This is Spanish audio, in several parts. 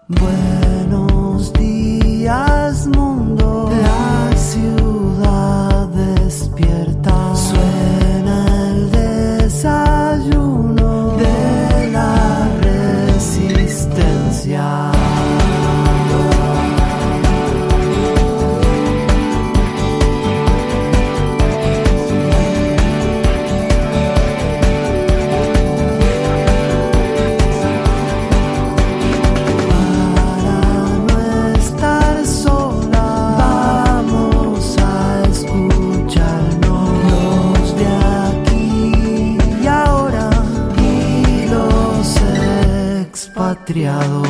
Buenos días, mundo. La ciudad despierta. Suena el desayuno de la resistencia. Triado.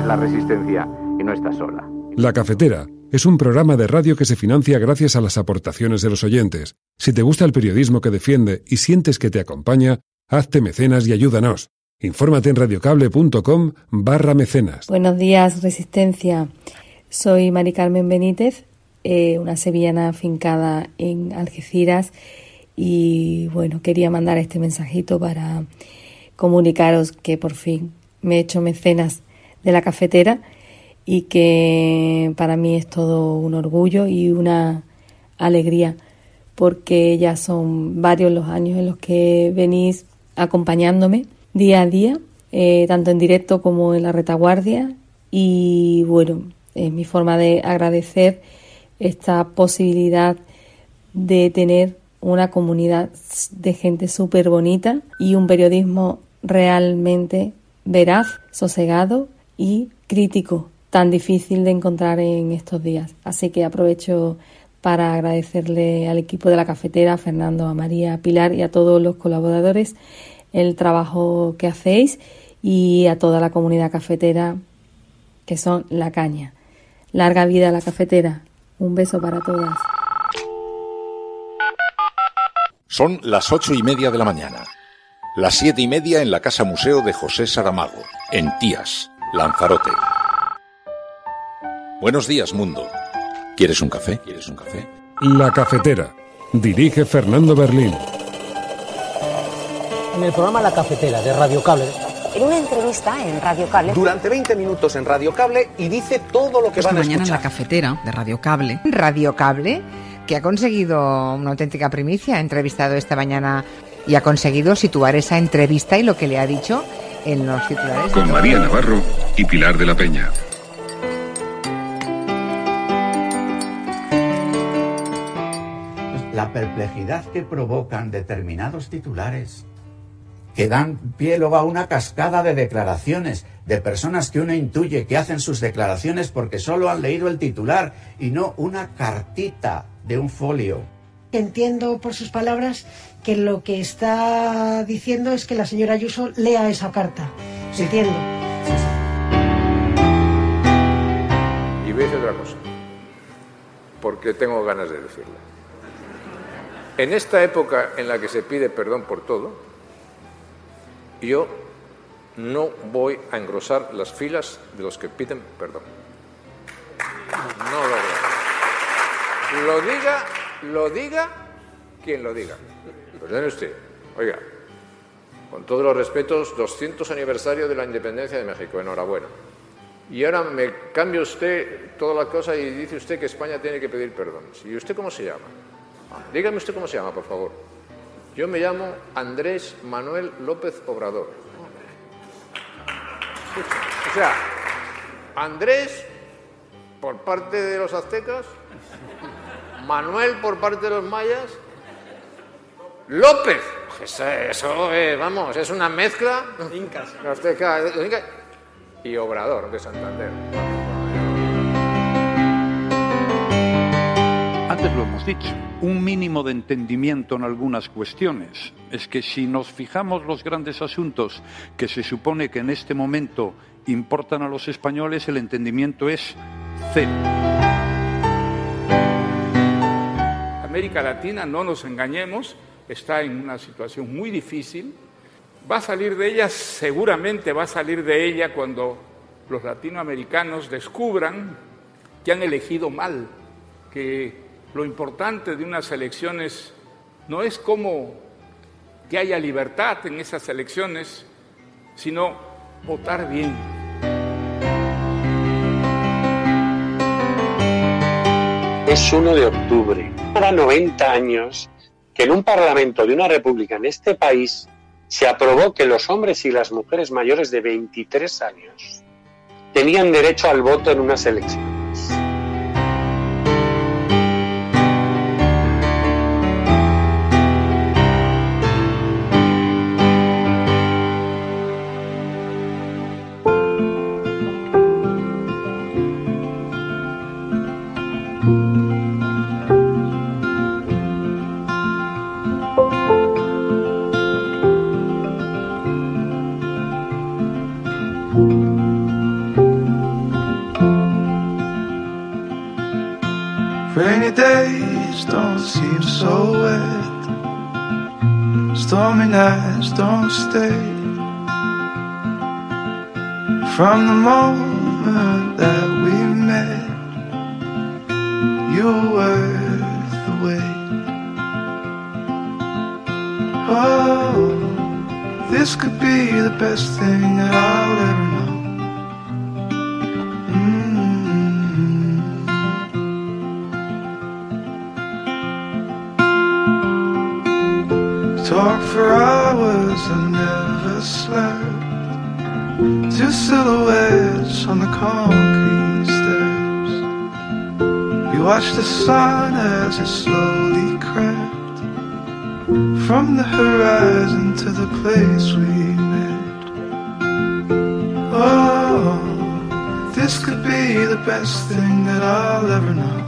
La Resistencia y no estás sola. La Cafetera es un programa de radio que se financia gracias a las aportaciones de los oyentes. Si te gusta el periodismo que defiende y sientes que te acompaña, hazte mecenas y ayúdanos. Infórmate en radioCable.com/mecenas. Buenos días, Resistencia. Soy Mari Carmen Benítez, una sevillana afincada en Algeciras, y bueno, quería mandar este mensajito para comunicaros que por fin me he hecho mecenas de la Cafetera y que para mí es todo un orgullo y una alegría, porque ya son varios los años en los que venís acompañándome día a día, tanto en directo como en la retaguardia, y bueno, es mi forma de agradecer esta posibilidad de tener una comunidad de gente súper bonita y un periodismo realmente veraz, sosegado y crítico, tan difícil de encontrar en estos días. Así que aprovecho para agradecerle al equipo de la Cafetera, a Fernando, a María, a Pilar y a todos los colaboradores el trabajo que hacéis, y a toda la comunidad cafetera, que son la caña. Larga vida a la Cafetera. Un beso para todas. Son las 8:30 de la mañana. Las 7:30 en la Casa Museo de José Saramago, en Tías, Lanzarote. Buenos días, mundo. ¿Quieres un café? ¿Quieres un café? La Cafetera. Dirige Fernando Berlín. En el programa La Cafetera de Radio Cable. En una entrevista en Radio Cable. Durante 20 minutos en Radio Cable, y dice todo lo que van a escuchar. Mañana en La Cafetera de Radio Cable. Radio Cable, que ha conseguido una auténtica primicia. Ha entrevistado esta mañana y ha conseguido situar esa entrevista y lo que le ha dicho en los titulares. Con María Navarro y Pilar de la Peña. La perplejidad que provocan determinados titulares, que dan pie luego a una cascada de declaraciones de personas que uno intuye que hacen sus declaraciones porque solo han leído el titular y no una cartita de un folio. Entiendo por sus palabras que lo que está diciendo es que la señora Ayuso lea esa carta. Sí. Entiendo. Y voy a decir otra cosa, porque tengo ganas de decirla. En esta época en la que se pide perdón por todo, yo no voy a engrosar las filas de los que piden perdón. No lo voy a. Lo diga quien lo diga. Perdone usted. Oiga, con todos los respetos, 200 aniversario de la independencia de México. Enhorabuena. Y ahora me cambia usted toda la cosa y dice usted que España tiene que pedir perdón. ¿Y usted cómo se llama? Dígame usted cómo se llama, por favor. Yo me llamo Andrés Manuel López Obrador. O sea, Andrés por parte de los aztecas, Manuel por parte de los mayas, López. Eso vamos, es una mezcla. Incas. y Obrador de Santander. Antes lo hemos dicho, un mínimo de entendimiento en algunas cuestiones. Es que si nos fijamos los grandes asuntos que se supone que en este momento importan a los españoles, el entendimiento es cero. América Latina, no nos engañemos, está en una situación muy difícil. Va a salir de ella, seguramente va a salir de ella cuando los latinoamericanos descubran que han elegido mal, que lo importante de unas elecciones no es como que haya libertad en esas elecciones, sino votar bien. Es 1 de octubre. Hará 90 años que en un parlamento de una república en este país se aprobó que los hombres y las mujeres mayores de 23 años tenían derecho al voto en unas elecciones. Rainy days don't seem so wet. Stormy nights don't stay. From the moment that we met, you were worth the wait. Oh, this could be the best thing that I'll ever know. Talk for hours and never slept. Two silhouettes on the concrete steps. We watched the sun as it slowly crept from the horizon to the place we met. Oh, this could be the best thing that I'll ever know.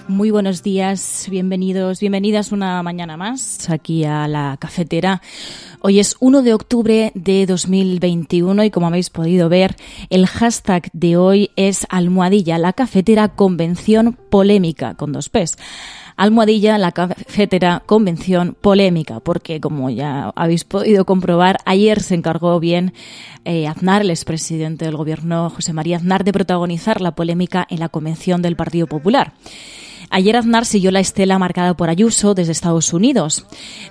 Muy buenos días, bienvenidos, bienvenidas una mañana más aquí a la cafetera. Hoy es 1 de octubre de 2021 y como habéis podido ver, el hashtag de hoy es almohadilla, la cafetera convención polémica, con 2 P's. Almohadilla, la cafetera convención polémica, porque como ya habéis podido comprobar, ayer se encargó bien Aznar, el expresidente del gobierno José María Aznar, de protagonizar la polémica en la convención del Partido Popular. Ayer Aznar siguió la estela marcada por Ayuso desde Estados Unidos,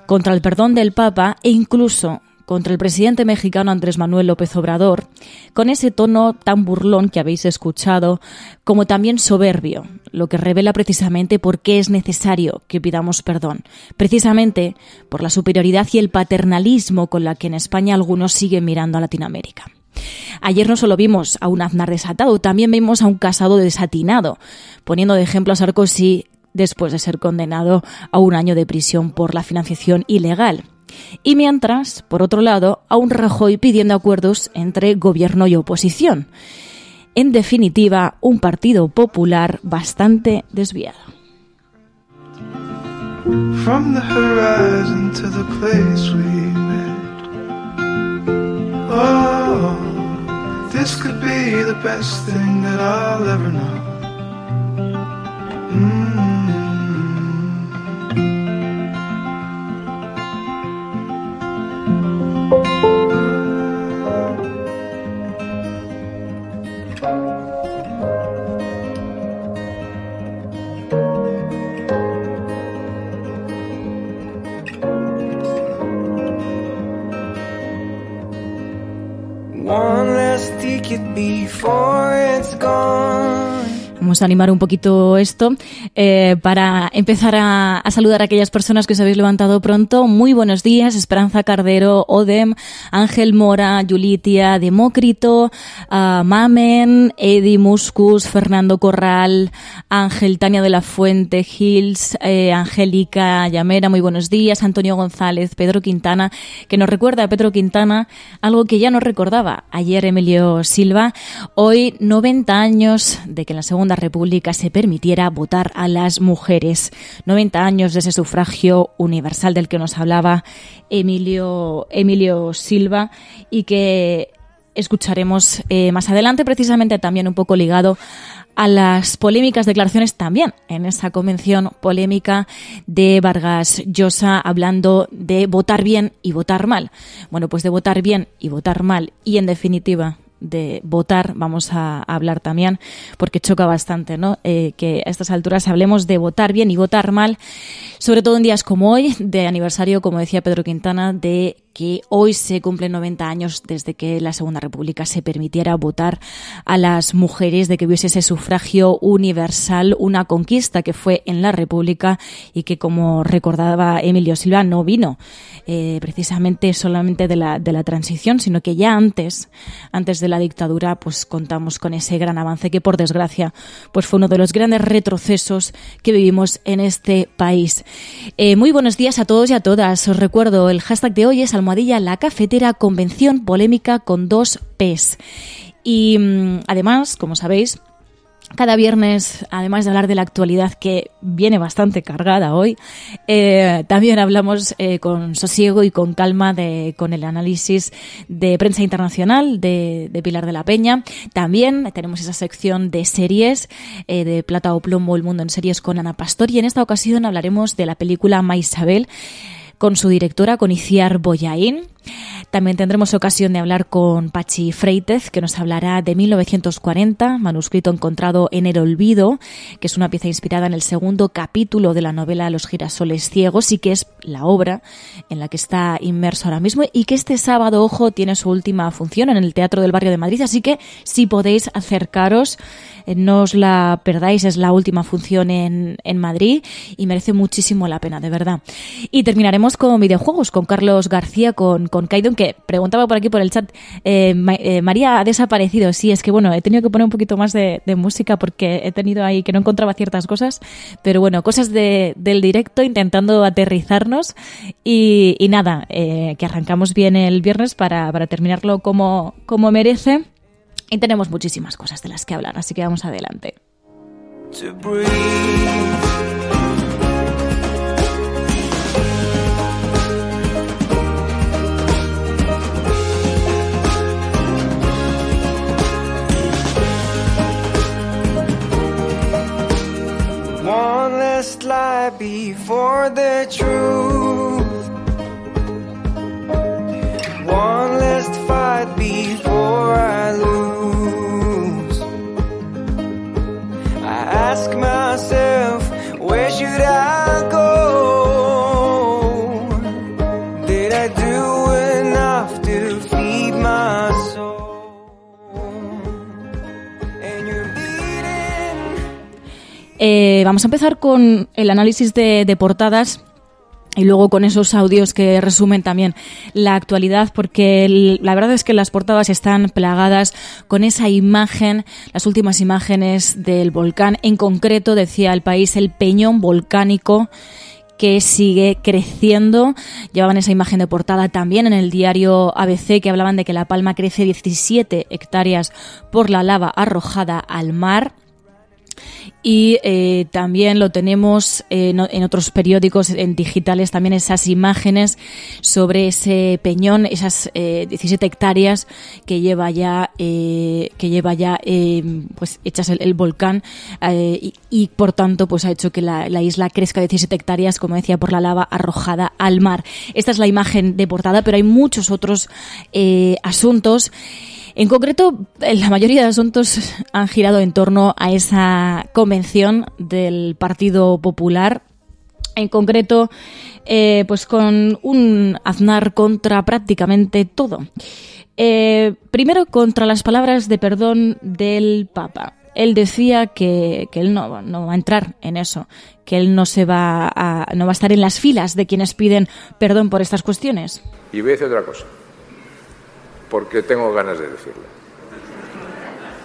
contra el perdón del Papa e incluso contra el presidente mexicano Andrés Manuel López Obrador, con ese tono tan burlón que habéis escuchado, como también soberbio, lo que revela precisamente por qué es necesario que pidamos perdón, precisamente por la superioridad y el paternalismo con la que en España algunos siguen mirando a Latinoamérica. Ayer no solo vimos a un Aznar desatado, también vimos a un Casado desatinado, poniendo de ejemplo a Sarkozy después de ser condenado a 1 año de prisión por la financiación ilegal. Y mientras, por otro lado, a un Rajoy pidiendo acuerdos entre gobierno y oposición. En definitiva, un Partido Popular bastante desviado. From the horizon to the place we met. Oh, this could be the best thing that I'll ever know. One less ticket before it's gone. Vamos a animar un poquito esto para empezar a saludar a aquellas personas que os habéis levantado pronto. Muy buenos días, Esperanza Cardero, Odem, Ángel Mora, Yulitia, Demócrito, Mamen, Edi Muscus, Fernando Corral, Ángel, Tania de la Fuente, Gils, Angélica Llamera, muy buenos días, Antonio González, Pedro Quintana, que nos recuerda a Pedro Quintana algo que ya nos recordaba ayer Emilio Silva. Hoy 90 años de que en la Segunda República se permitiera votar a las mujeres. 90 años de ese sufragio universal del que nos hablaba Emilio Silva y que escucharemos más adelante, precisamente también un poco ligado a las polémicas declaraciones también en esa convención polémica de Vargas Llosa, hablando de votar bien y votar mal. Bueno, pues de votar bien y votar mal y en definitiva de votar vamos a hablar también, porque choca bastante, ¿no? Que a estas alturas hablemos de votar bien y votar mal, sobre todo en días como hoy, de aniversario, como decía Pedro Quintana, de que hoy se cumplen 90 años desde que la Segunda República se permitiera votar a las mujeres, de que hubiese ese sufragio universal, una conquista que fue en la República y que, como recordaba Emilio Silva, no vino precisamente solamente de la transición, sino que ya antes de la dictadura, pues contamos con ese gran avance que, por desgracia, pues fue uno de los grandes retrocesos que vivimos en este país. Muy buenos días a todos y a todas. Os recuerdo, el hashtag de hoy es #La Cafetera, convención polémica con 2 P's. Y además, como sabéis, cada viernes, además de hablar de la actualidad, que viene bastante cargada hoy, también hablamos con sosiego y con calma con el análisis de prensa internacional de Pilar de la Peña. También tenemos esa sección de series, de Plata o Plomo, El Mundo en Series, con Ana Pastor. Y en esta ocasión hablaremos de la película Maisabel, con su directora, con Iciar Bollaín. También tendremos ocasión de hablar con Pachi Freitez, que nos hablará de 1940, manuscrito encontrado en el olvido, que es una pieza inspirada en el segundo capítulo de la novela Los girasoles ciegos y que es la obra en la que está inmerso ahora mismo y que este sábado, ojo, tiene su última función en el Teatro del Barrio de Madrid, así que si podéis acercaros, no os la perdáis, es la última función en Madrid y merece muchísimo la pena, de verdad. Y terminaremos con videojuegos, con Carlos García, con Kaidon, que preguntaba por aquí por el chat, María ha desaparecido. Sí, es que bueno, he tenido que poner un poquito más de música porque he tenido ahí que no encontraba ciertas cosas, pero bueno, cosas del directo, intentando aterrizarnos y nada, que arrancamos bien el viernes para terminarlo como merece. Y tenemos muchísimas cosas de las que hablar, así que vamos adelante. One less lie before the truth. One less fight before I lose. I ask myself, where should I go? Did I do enough to feed my soul? And you're bleeding. Vamos a empezar con el análisis de portadas. Y luego con esos audios que resumen también la actualidad, porque la verdad es que las portadas están plagadas con esa imagen, las últimas imágenes del volcán. En concreto, decía El País, el peñón volcánico que sigue creciendo. Llevaban esa imagen de portada también en el diario ABC, que hablaban de que La Palma crece 17 hectáreas por la lava arrojada al mar. Y también lo tenemos en otros periódicos, en digitales, también esas imágenes sobre ese peñón, esas 17 hectáreas que lleva ya pues hechas el volcán y por tanto pues ha hecho que la isla crezca 17 hectáreas, como decía, por la lava arrojada al mar. Esta es la imagen de portada, pero hay muchos otros asuntos. En concreto, la mayoría de asuntos han girado en torno a esa convención del Partido Popular. En concreto, pues con un Aznar contra prácticamente todo. Primero, contra las palabras de perdón del Papa. Él decía que él no va a entrar en eso, que él no va a estar en las filas de quienes piden perdón por estas cuestiones. Y voy a decir otra cosa, porque tengo ganas de decirlo.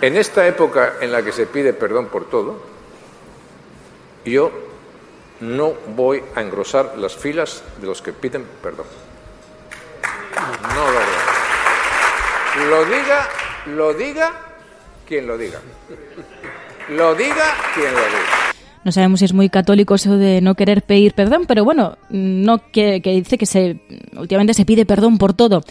En esta época en la que se pide perdón por todo, yo no voy a engrosar las filas de los que piden perdón. No lo voy. Lo diga quien lo diga. Lo diga quien lo diga. No sabemos si es muy católico eso de no querer pedir perdón, pero bueno, que dice que últimamente se pide perdón por todo.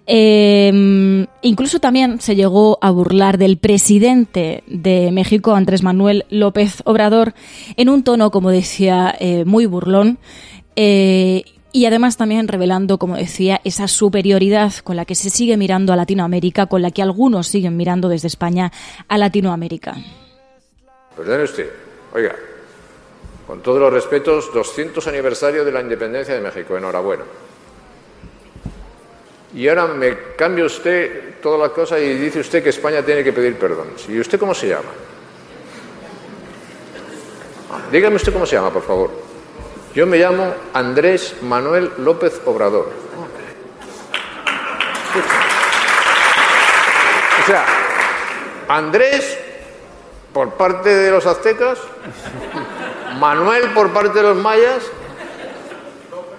Incluso también se llegó a burlar del presidente de México, Andrés Manuel López Obrador, en un tono, como decía, muy burlón, y además también revelando, como decía, esa superioridad con la que se sigue mirando a Latinoamérica, con la que algunos siguen mirando desde España a Latinoamérica. Perdone usted, oiga, con todos los respetos, 200 aniversario de la independencia de México, enhorabuena. Y ahora me cambia usted toda la cosa y dice usted que España tiene que pedir perdón. ¿Y usted cómo se llama? Dígame usted cómo se llama, por favor. Yo me llamo Andrés Manuel López Obrador. O sea, Andrés por parte de los aztecas, Manuel por parte de los mayas,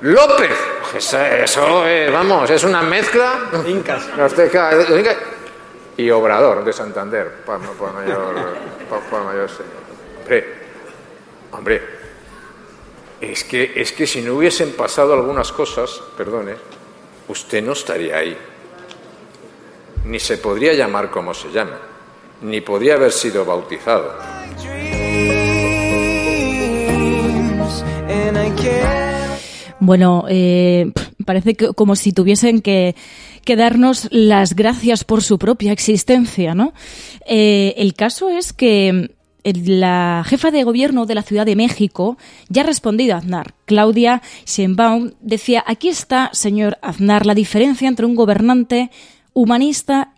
López. Eso es, vamos, es una mezcla. Incas. Y Obrador de Santander, por mayor señor. Hombre, es que si no hubiesen pasado algunas cosas, perdone, usted no estaría ahí. Ni se podría llamar como se llama, ni podría haber sido bautizado. Bueno, parece que como si tuviesen que darnos las gracias por su propia existencia, ¿no? El caso es que la jefa de gobierno de la Ciudad de México ya ha respondido a Aznar. Claudia Sheinbaum decía: aquí está, señor Aznar, la diferencia entre un gobernante humanista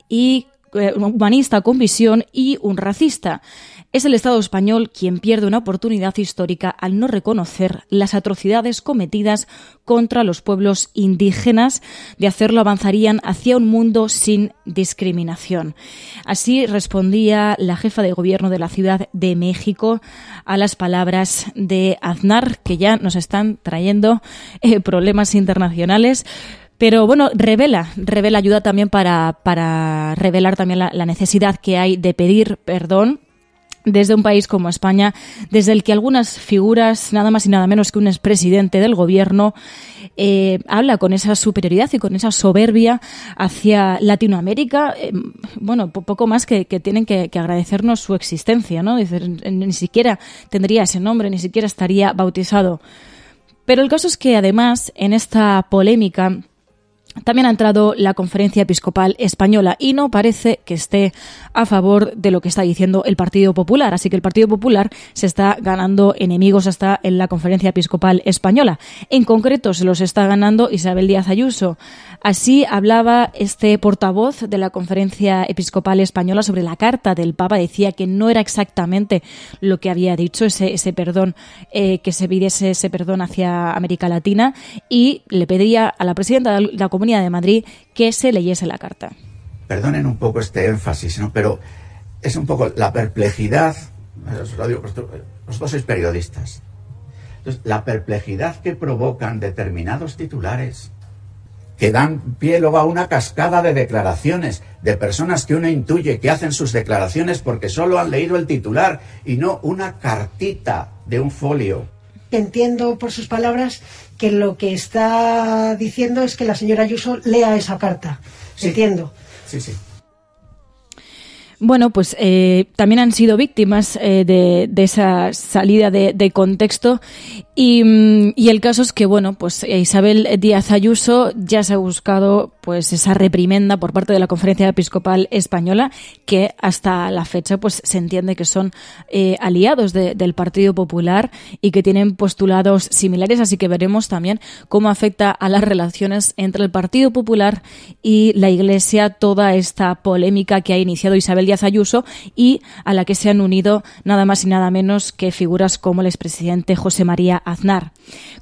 con visión y un racista. Es el Estado español quien pierde una oportunidad histórica al no reconocer las atrocidades cometidas contra los pueblos indígenas. De hacerlo, avanzarían hacia un mundo sin discriminación. Así respondía la jefa de gobierno de la Ciudad de México a las palabras de Aznar, que ya nos están trayendo problemas internacionales. Pero bueno, revela ayuda también para revelar también la necesidad que hay de pedir perdón desde un país como España, desde el que algunas figuras, nada más y nada menos que un expresidente del gobierno, habla con esa superioridad y con esa soberbia hacia Latinoamérica. Poco más que tienen que agradecernos su existencia, ¿no? Ni siquiera tendría ese nombre, ni siquiera estaría bautizado. Pero el caso es que además en esta polémica también ha entrado la Conferencia Episcopal Española y no parece que esté a favor de lo que está diciendo el Partido Popular. Así que el Partido Popular se está ganando enemigos hasta en la Conferencia Episcopal Española. En concreto se los está ganando Isabel Díaz Ayuso. Así hablaba este portavoz de la Conferencia Episcopal Española sobre la carta del Papa. Decía que no era exactamente lo que había dicho, ese perdón, que se pidiese ese perdón hacia América Latina, y le pedía a la presidenta de la Comunidad de Madrid que se leyese la carta. Perdonen un poco este énfasis, ¿no? Pero es un poco la perplejidad. Os lo digo, vosotros sois periodistas. Entonces, la perplejidad que provocan determinados titulares que dan pie luego a una cascada de declaraciones de personas que uno intuye que hacen sus declaraciones porque solo han leído el titular y no una cartita de un folio. Entiendo por sus palabras que lo que está diciendo es que la señora Ayuso lea esa carta. Sí. Entiendo. Sí. Bueno, pues también han sido víctimas de esa salida de contexto y el caso es que, bueno, pues Isabel Díaz Ayuso ya se ha buscado pues esa reprimenda por parte de la Conferencia Episcopal Española, que hasta la fecha pues se entiende que son aliados del Partido Popular y que tienen postulados similares, así que veremos también cómo afecta a las relaciones entre el Partido Popular y la Iglesia toda esta polémica que ha iniciado Isabel Díaz Ayuso y a la que se han unido nada más y nada menos que figuras como el expresidente José María Aznar.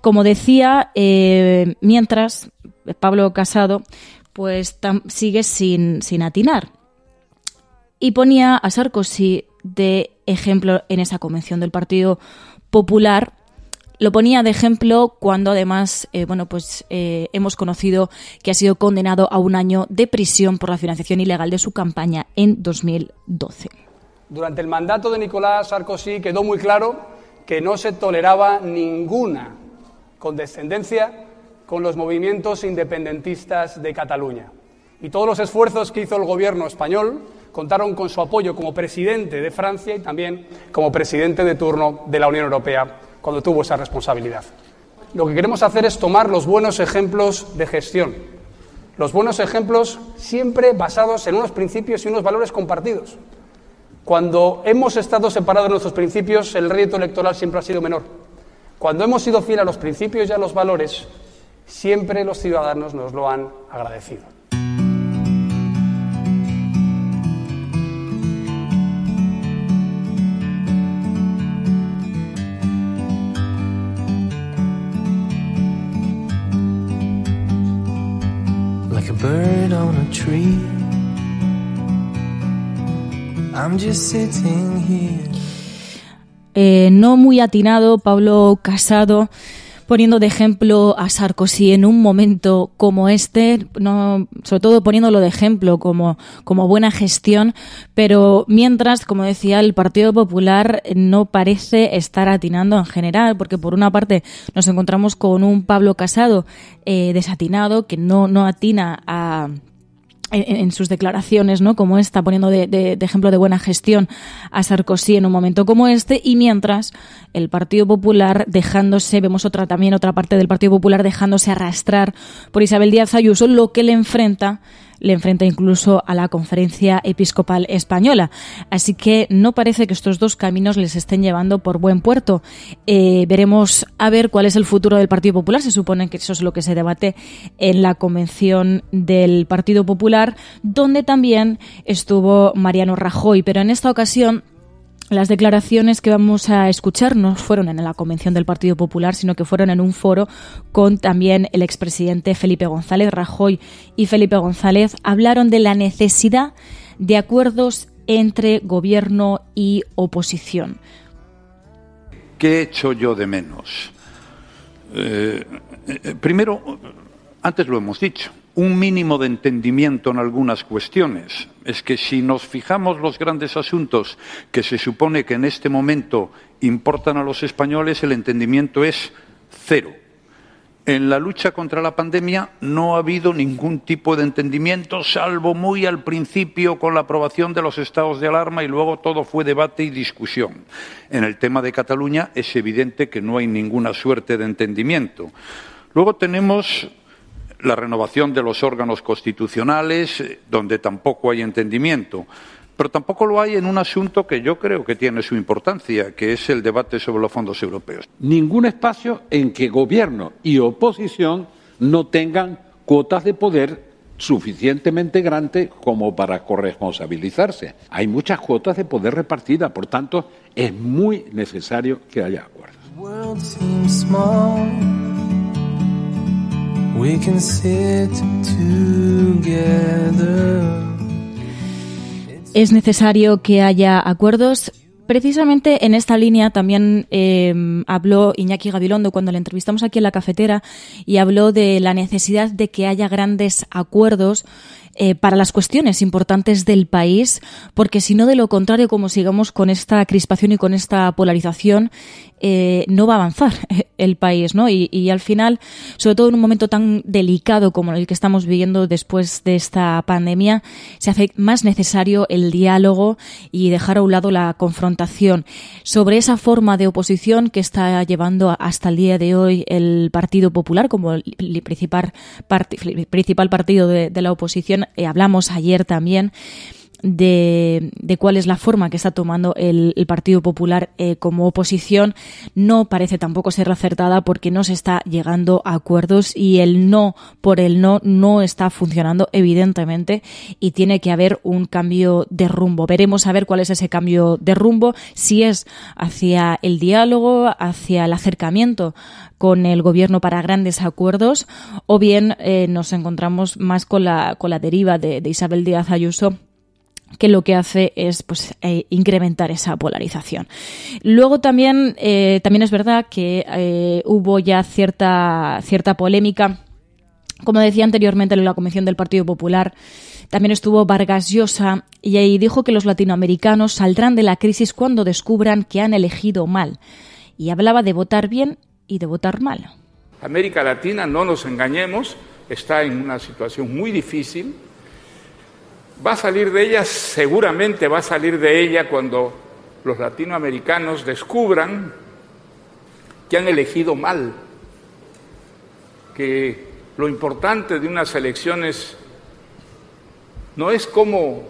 Como decía, mientras Pablo Casado pues sigue sin atinar y ponía a Sarkozy de ejemplo en esa convención del Partido Popular. Lo ponía de ejemplo cuando además hemos conocido que ha sido condenado a 1 año de prisión por la financiación ilegal de su campaña en 2012. Durante el mandato de Nicolas Sarkozy quedó muy claro que no se toleraba ninguna condescendencia con los movimientos independentistas de Cataluña. Y todos los esfuerzos que hizo el gobierno español contaron con su apoyo como presidente de Francia y también como presidente de turno de la Unión Europea cuando tuvo esa responsabilidad. Lo que queremos hacer es tomar los buenos ejemplos de gestión, los buenos ejemplos siempre basados en unos principios y unos valores compartidos. Cuando hemos estado separados de nuestros principios, el rédito electoral siempre ha sido menor. Cuando hemos sido fieles a los principios y a los valores, siempre los ciudadanos nos lo han agradecido. Like a bird on a tree, I'm just sitting here. No muy atinado Pablo Casado poniendo de ejemplo a Sarkozy en un momento como este, no, sobre todo poniéndolo de ejemplo como buena gestión, pero mientras, como decía, el Partido Popular no parece estar atinando en general, porque por una parte nos encontramos con un Pablo Casado desatinado, que no atina en sus declaraciones, ¿no? Como esta, poniendo de ejemplo de buena gestión a Sarkozy en un momento como este, y mientras el Partido Popular vemos otra parte del Partido Popular dejándose arrastrar por Isabel Díaz Ayuso, lo que le enfrenta incluso a la Conferencia Episcopal Española. Así que no parece que estos dos caminos les estén llevando por buen puerto. Veremos a ver cuál es el futuro del Partido Popular. Se supone que eso es lo que se debate en la convención del Partido Popular, donde también estuvo Mariano Rajoy, pero en esta ocasión las declaraciones que vamos a escuchar no fueron en la convención del Partido Popular, sino que fueron en un foro con también el expresidente Felipe González. Rajoy y Felipe González hablaron de la necesidad de acuerdos entre gobierno y oposición. ¿Qué he hecho yo de menos? Primero, antes lo hemos dicho, un mínimo de entendimiento en algunas cuestiones. Es que si nos fijamos los grandes asuntos que se supone que en este momento importan a los españoles, el entendimiento es cero. En la lucha contra la pandemia no ha habido ningún tipo de entendimiento, salvo muy al principio con la aprobación de los estados de alarma, y luego todo fue debate y discusión. En el tema de Cataluña es evidente que no hay ninguna suerte de entendimiento. Luego tenemos la renovación de los órganos constitucionales, donde tampoco hay entendimiento. Pero tampoco lo hay en un asunto que yo creo que tiene su importancia, que es el debate sobre los fondos europeos. Ningún espacio en que gobierno y oposición no tengan cuotas de poder suficientemente grandes como para corresponsabilizarse. Hay muchas cuotas de poder repartidas, por tanto, es muy necesario que haya acuerdos. We can sit together. Es necesario que haya acuerdos, precisamente en esta línea también habló Iñaki Gabilondo cuando le entrevistamos aquí en La Cafetera, y habló de la necesidad de que haya grandes acuerdos para las cuestiones importantes del país, porque si no, de lo contrario, como sigamos con esta crispación y con esta polarización, no va a avanzar el país, ¿no? Y al final, sobre todo en un momento tan delicado como el que estamos viviendo después de esta pandemia, se hace más necesario el diálogo y dejar a un lado la confrontación. Sobre esa forma de oposición que está llevando hasta el día de hoy el Partido Popular como el principal partido de la oposición, hablamos ayer también de cuál es la forma que está tomando el Partido Popular como oposición. No parece tampoco ser acertada, porque no se está llegando a acuerdos y el no por el no está funcionando, evidentemente, y tiene que haber un cambio de rumbo. Veremos a ver cuál es ese cambio de rumbo, si es hacia el diálogo, hacia el acercamiento con el gobierno para grandes acuerdos, o bien nos encontramos más con la deriva de Isabel Díaz Ayuso, que lo que hace es incrementar esa polarización. Luego también es verdad que hubo ya cierta polémica. Como decía anteriormente, en la Convención del Partido Popular también estuvo Vargas Llosa, y ahí dijo que los latinoamericanos saldrán de la crisis cuando descubran que han elegido mal. Y hablaba de votar bien y de votar mal. América Latina, no nos engañemos, está en una situación muy difícil. Va a salir de ella, seguramente va a salir de ella cuando los latinoamericanos descubran que han elegido mal, que lo importante de unas elecciones no es como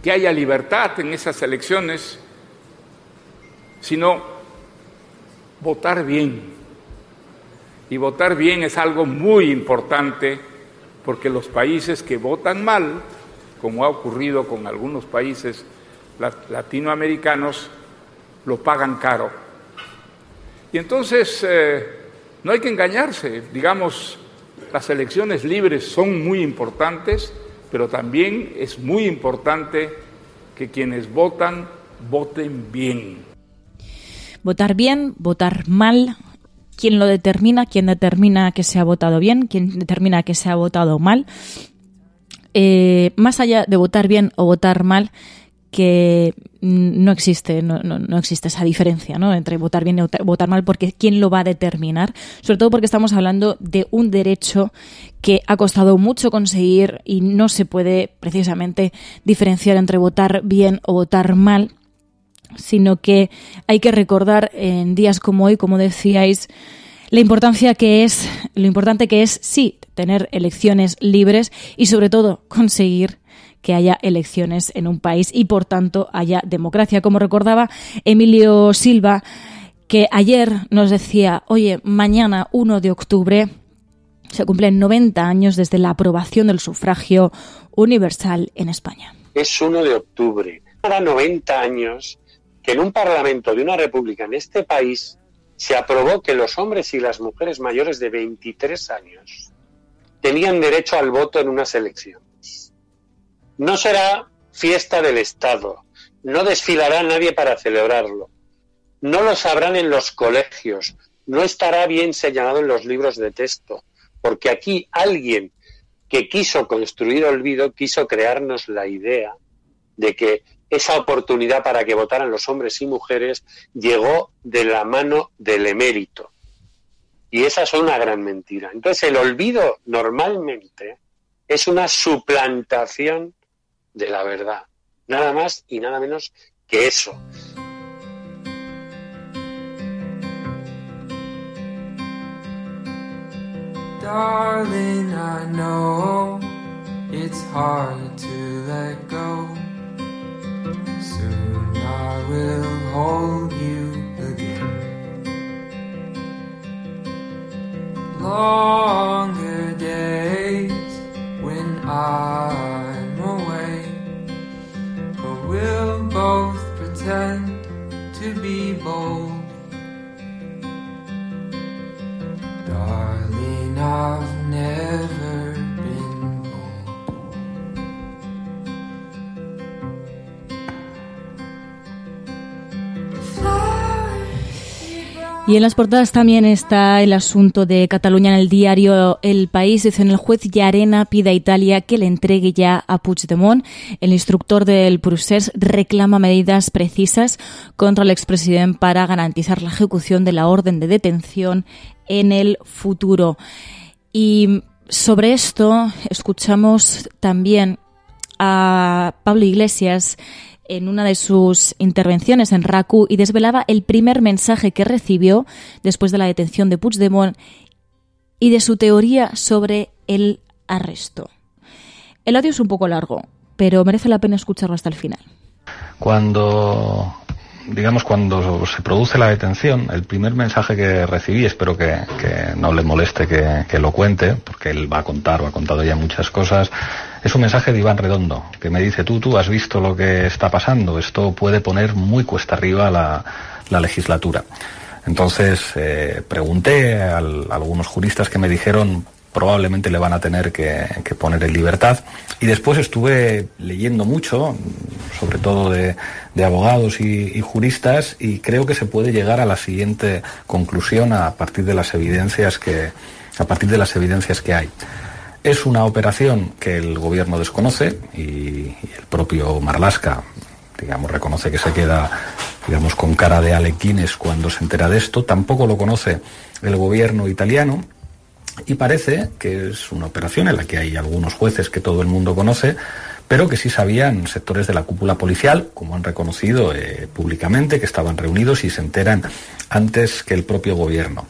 que haya libertad en esas elecciones, sino votar bien. Y votar bien es algo muy importante, porque los países que votan mal, como ha ocurrido con algunos países latinoamericanos, lo pagan caro. Y entonces no hay que engañarse, digamos, las elecciones libres son muy importantes, pero también es muy importante que quienes votan, voten bien. Votar bien, votar mal. ¿Quién lo determina? ¿Quién determina que se ha votado bien? ¿Quién determina que se ha votado mal? Más allá de votar bien o votar mal, que no existe esa diferencia, ¿no?, entre votar bien y votar mal, porque ¿quién lo va a determinar? Sobre todo porque estamos hablando de un derecho que ha costado mucho conseguir y no se puede precisamente diferenciar entre votar bien o votar mal, sino que hay que recordar en días como hoy, como decíais, lo importante que es, sí, tener elecciones libres y sobre todo conseguir que haya elecciones en un país y por tanto haya democracia. Como recordaba Emilio Silva, que ayer nos decía, oye, mañana 1 de octubre se cumplen 90 años desde la aprobación del sufragio universal en España. Es 1 de octubre. Ahora 90 años que en un parlamento de una república en este país se aprobó que los hombres y las mujeres mayores de 23 años tenían derecho al voto en unas elecciones. No será fiesta del Estado, no desfilará nadie para celebrarlo, no lo sabrán en los colegios, no estará bien señalado en los libros de texto, porque aquí alguien que quiso construir olvido quiso crearnos la idea de que esa oportunidad para que votaran los hombres y mujeres llegó de la mano del emérito. Y esa es una gran mentira. Entonces el olvido normalmente es una suplantación de la verdad. Nada más y nada menos que eso. Darling, I know it's hard to let go. Soon I will hold you again. Longer days when I'm away, but we'll both pretend to be bold. Darling, I've never been bold. Y en las portadas también está el asunto de Cataluña en el diario El País. Dicen: el juez Llarena pide a Italia que le entregue ya a Puigdemont. El instructor del procés reclama medidas precisas contra el expresidente para garantizar la ejecución de la orden de detención en el futuro. Y sobre esto escuchamos también a Pablo Iglesias en una de sus intervenciones en RACU y desvelaba el primer mensaje que recibió después de la detención de Puigdemont y de su teoría sobre el arresto. El audio es un poco largo, pero merece la pena escucharlo hasta el final. Cuando se produce la detención, el primer mensaje que recibí, espero que no le moleste que lo cuente, porque él va a contar, o ha contado ya muchas cosas, es un mensaje de Iván Redondo, que me dice: tú has visto lo que está pasando, esto puede poner muy cuesta arriba la legislatura. Entonces pregunté a algunos juristas que me dijeron: probablemente le van a tener que poner en libertad. Y después estuve leyendo mucho, sobre todo de abogados y juristas, y creo que se puede llegar a la siguiente conclusión a partir de las evidencias que hay. Es una operación que el gobierno desconoce, y el propio Marlaska, reconoce que se queda, con cara de alequines cuando se entera de esto. Tampoco lo conoce el gobierno italiano. Y parece que es una operación en la que hay algunos jueces que todo el mundo conoce, pero que sí sabían sectores de la cúpula policial, como han reconocido públicamente, que estaban reunidos y se enteran antes que el propio gobierno.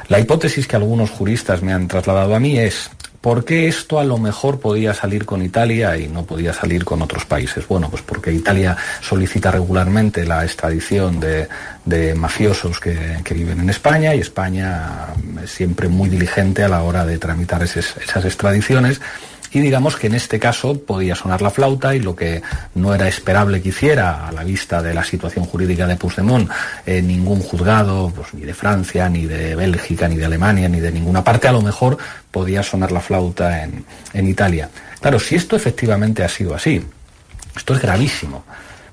La hipótesis que algunos juristas me han trasladado a mí es: ¿por qué esto a lo mejor podía salir con Italia y no podía salir con otros países? Bueno, pues porque Italia solicita regularmente la extradición de mafiosos que viven en España, y España es siempre muy diligente a la hora de tramitar esas extradiciones. Y digamos que en este caso podía sonar la flauta, y lo que no era esperable que hiciera a la vista de la situación jurídica de Puigdemont, ningún juzgado, pues ni de Francia, ni de Bélgica, ni de Alemania, ni de ninguna parte, a lo mejor podía sonar la flauta en Italia. Claro, si esto efectivamente ha sido así, esto es gravísimo,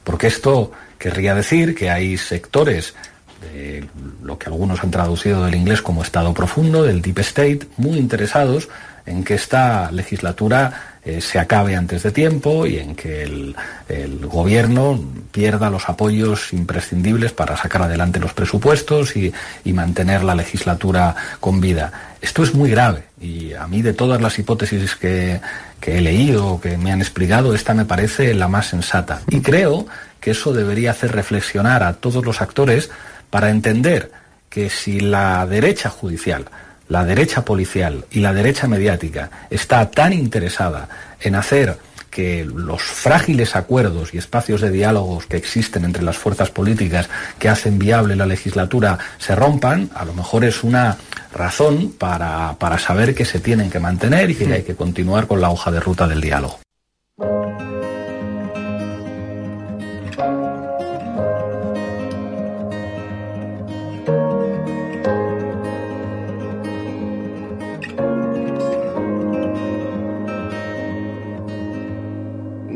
porque esto querría decir que hay sectores de lo que algunos han traducido del inglés como Estado profundo, del Deep State, muy interesados en que esta legislatura se acabe antes de tiempo y en que el gobierno pierda los apoyos imprescindibles para sacar adelante los presupuestos y mantener la legislatura con vida. Esto es muy grave, y a mí, de todas las hipótesis que he leído, que me han explicado, esta me parece la más sensata. Y creo que eso debería hacer reflexionar a todos los actores para entender que si la derecha judicial, la derecha policial y la derecha mediática está tan interesada en hacer que los frágiles acuerdos y espacios de diálogos que existen entre las fuerzas políticas que hacen viable la legislatura se rompan, a lo mejor es una razón para saber que se tienen que mantener y que hay que continuar con la hoja de ruta del diálogo.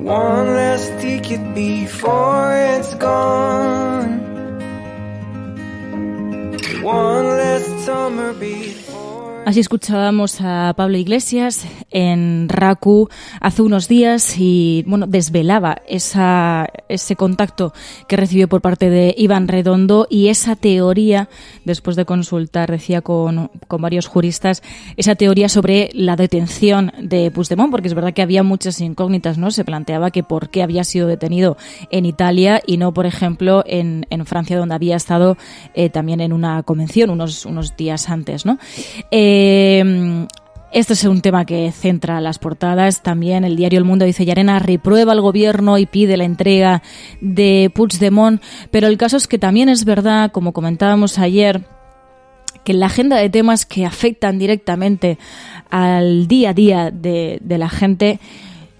One less ticket before it's gone. One less summer before. Así escuchábamos a Pablo Iglesias en RACU hace unos días y desvelaba ese contacto que recibió por parte de Iván Redondo y esa teoría, después de consultar, decía, con varios juristas, esa teoría sobre la detención de Puigdemont, porque es verdad que había muchas incógnitas, ¿no? Se planteaba que por qué había sido detenido en Italia y no, por ejemplo, en Francia, donde había estado también en una convención unos días antes, ¿no? Este es un tema que centra las portadas. También el diario El Mundo dice: Llarena reprueba al gobierno y pide la entrega de Puigdemont. Pero el caso es que también es verdad, como comentábamos ayer, que en la agenda de temas que afectan directamente al día a día de la gente,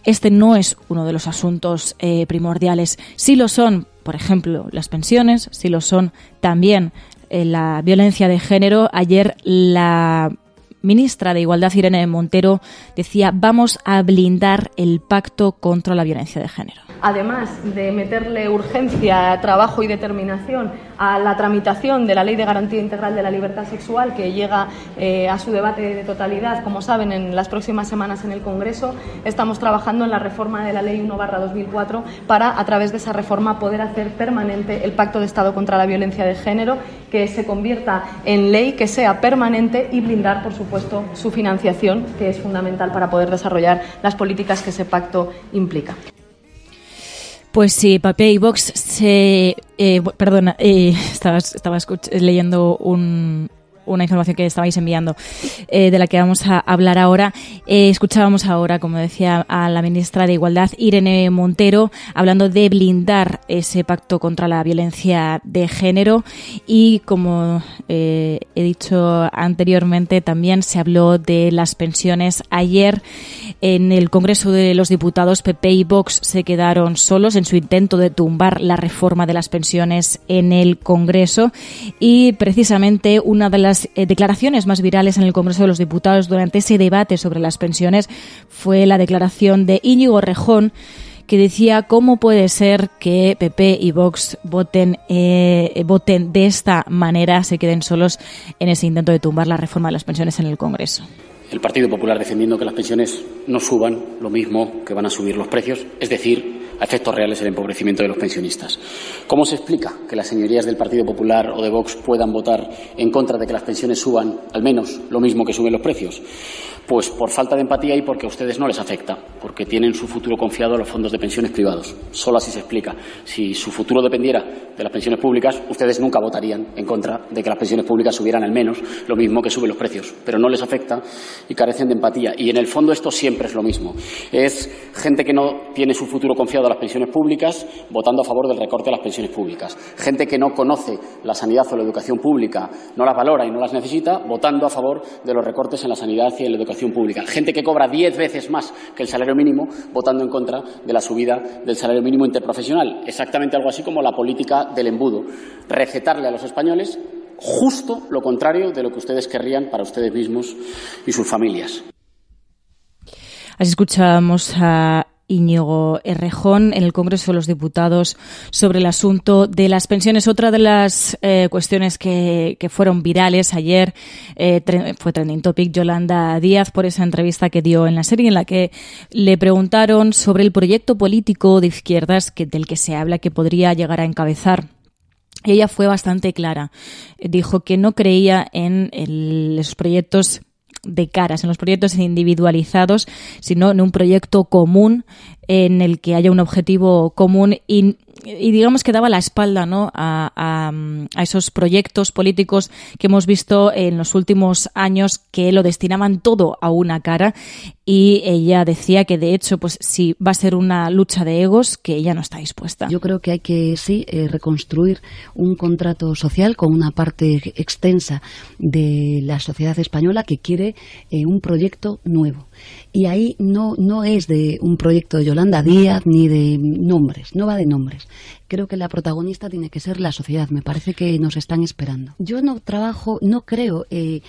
este no es uno de los asuntos primordiales. Sí lo son, por ejemplo, las pensiones, sí lo son también la violencia de género. Ayer la ministra de Igualdad, Irene Montero, decía: vamos a blindar el pacto contra la violencia de género. Además de meterle urgencia, trabajo y determinación a la tramitación de la Ley de Garantía Integral de la Libertad Sexual, que llega a su debate de totalidad, como saben, en las próximas semanas en el Congreso, estamos trabajando en la reforma de la Ley 1/2004 para, a través de esa reforma, poder hacer permanente el Pacto de Estado contra la Violencia de Género, que se convierta en ley, que sea permanente, y blindar, por supuesto, su financiación, que es fundamental para poder desarrollar las políticas que ese pacto implica. Pues sí, PP y Vox estaba leyendo una información que estabais enviando, de la que vamos a hablar ahora. Escuchábamos ahora, como decía, a la ministra de Igualdad, Irene Montero, hablando de blindar ese pacto contra la violencia de género, y como he dicho anteriormente, también se habló de las pensiones. Ayer en el Congreso de los Diputados, PP y Vox se quedaron solos en su intento de tumbar la reforma de las pensiones en el Congreso, y precisamente una de las declaraciones más virales en el Congreso de los Diputados durante ese debate sobre las pensiones fue la declaración de Íñigo Errejón, que decía: ¿cómo puede ser que PP y Vox voten de esta manera, se queden solos en ese intento de tumbar la reforma de las pensiones en el Congreso? El Partido Popular defendiendo que las pensiones no suban lo mismo que van a subir los precios, es decir, a efectos reales el empobrecimiento de los pensionistas. ¿Cómo se explica que las señorías del Partido Popular o de Vox puedan votar en contra de que las pensiones suban al menos lo mismo que suben los precios? Pues por falta de empatía y porque a ustedes no les afecta, porque tienen su futuro confiado a los fondos de pensiones privados. Solo así se explica. Si su futuro dependiera de las pensiones públicas, ustedes nunca votarían en contra de que las pensiones públicas subieran al menos lo mismo que suben los precios. Pero no les afecta y carecen de empatía. Y en el fondo esto siempre es lo mismo. Es gente que no tiene su futuro confiado a las pensiones públicas votando a favor del recorte de las pensiones públicas. Gente que no conoce la sanidad o la educación pública, no las valora y no las necesita, votando a favor de los recortes en la sanidad y en la educación pública. Gente que cobra 10 veces más que el salario mínimo, votando en contra de la subida del salario mínimo interprofesional. Exactamente algo así como la política del embudo. Recetarle a los españoles justo lo contrario de lo que ustedes querrían para ustedes mismos y sus familias. Así escuchábamos a Íñigo Errejón en el Congreso de los Diputados sobre el asunto de las pensiones. Otra de las cuestiones que fueron virales ayer fue trending topic Yolanda Díaz por esa entrevista que dio en la serie, en la que le preguntaron sobre el proyecto político de izquierdas del que se habla que podría llegar a encabezar. Y ella fue bastante clara. Dijo que no creía en los proyectos de caras, en los proyectos individualizados, sino en un proyecto común en el que haya un objetivo común y digamos que daba la espalda, ¿no?, a esos proyectos políticos que hemos visto en los últimos años que lo destinaban todo a una cara, y ella decía que de hecho pues si va a ser una lucha de egos, que ella no está dispuesta. Yo creo que hay que reconstruir un contrato social con una parte extensa de la sociedad española que quiere un proyecto nuevo, y ahí no es de un proyecto de Yolanda Díaz ni de nombres, no va de nombres. Creo que la protagonista tiene que ser la sociedad. Me parece que nos están esperando. Yo no creo que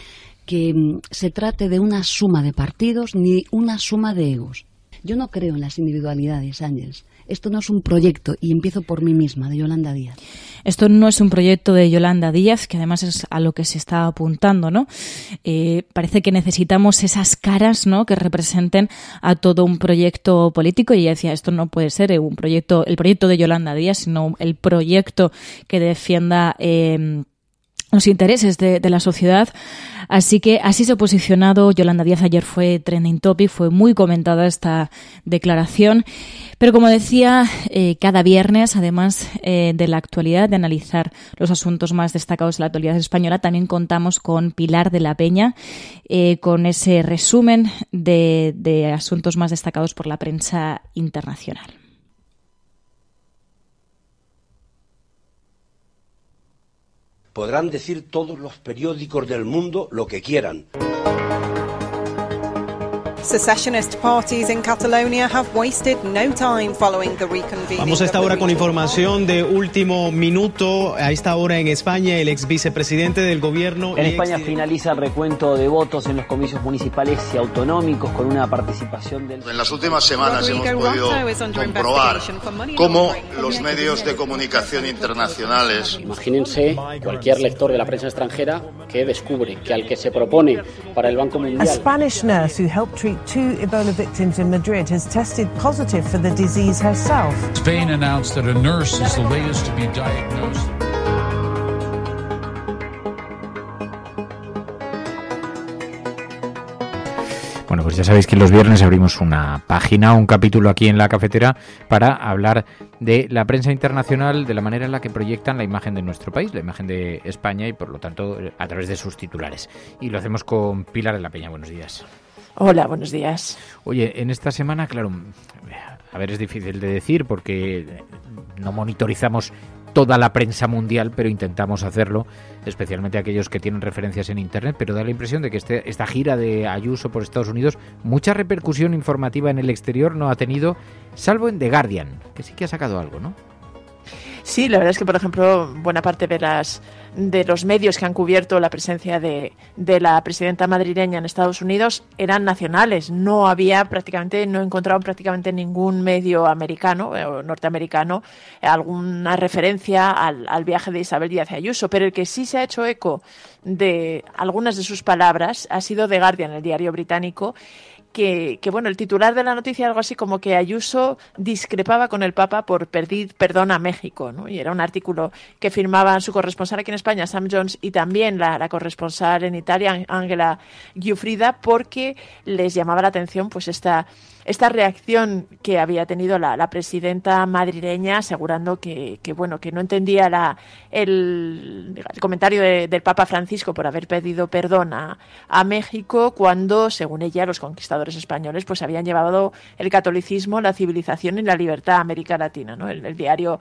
se trate de una suma de partidos ni una suma de egos. Yo no creo en las individualidades, Ángeles. Esto no es un proyecto, y empiezo por mí misma, de Yolanda Díaz. Esto no es un proyecto de Yolanda Díaz, que además es a lo que se está apuntando, ¿no? Parece que necesitamos esas caras, ¿no?, que representen a todo un proyecto político, y ella decía, esto no puede ser el proyecto de Yolanda Díaz, sino el proyecto que defienda los intereses de la sociedad. Así que así se ha posicionado Yolanda Díaz. Ayer fue trending topic, fue muy comentada esta declaración. Pero como decía, cada viernes, además de la actualidad, de analizar los asuntos más destacados de la actualidad española, también contamos con Pilar de la Peña, con ese resumen de asuntos más destacados por la prensa internacional. Podrán decir todos los periódicos del mundo lo que quieran. secessionist parties in Catalonia have wasted no time following the reconvening. Vamos a esta hora con información de último minuto. A esta hora en España, el ex vicepresidente del gobierno... En España finaliza el recuento de votos en los comicios municipales y autonómicos con una participación del... En las últimas semanas hemos podido comprobar cómo los medios de comunicación internacionales... Imagínense cualquier lector de la prensa extranjera que descubre que al que se propone para el Banco Mundial... A Spanish nurse who helped treat 2 Ebola victims in Madrid has tested positive for the disease herself. Spain announced that a nurse is the latest to be diagnosed. Bueno, pues ya sabéis que los viernes abrimos una página, un capítulo aquí en La Cafetera para hablar de la prensa internacional, de la manera en la que proyectan la imagen de nuestro país, la imagen de España y por lo tanto a través de sus titulares. Y lo hacemos con Pilar de la Peña. Buenos días. Hola, buenos días. Oye, en esta semana, claro, a ver, es difícil de decir porque no monitorizamos toda la prensa mundial, pero intentamos hacerlo, especialmente aquellos que tienen referencias en Internet, pero da la impresión de que esta gira de Ayuso por Estados Unidos, mucha repercusión informativa en el exterior no ha tenido, salvo en The Guardian, que sí que ha sacado algo, ¿no? Sí, la verdad es que, por ejemplo, buena parte de los medios que han cubierto la presencia de la presidenta madrileña en Estados Unidos eran nacionales. No encontraron prácticamente ningún medio americano o norteamericano alguna referencia al viaje de Isabel Díaz Ayuso, pero el que sí se ha hecho eco de algunas de sus palabras ha sido The Guardian, el diario británico, que bueno, el titular de la noticia algo así como que Ayuso discrepaba con el Papa por pedir perdón a México, ¿no? Y era un artículo que firmaban su corresponsal aquí en España, Sam Jones, y también la corresponsal en Italia, Ángela Giuffrida, porque les llamaba la atención pues esta reacción que había tenido la presidenta madrileña, asegurando que no entendía el comentario del Papa Francisco por haber pedido perdón a México cuando, según ella, los conquistadores españoles pues habían llevado el catolicismo, la civilización y la libertad a América Latina, ¿no? El diario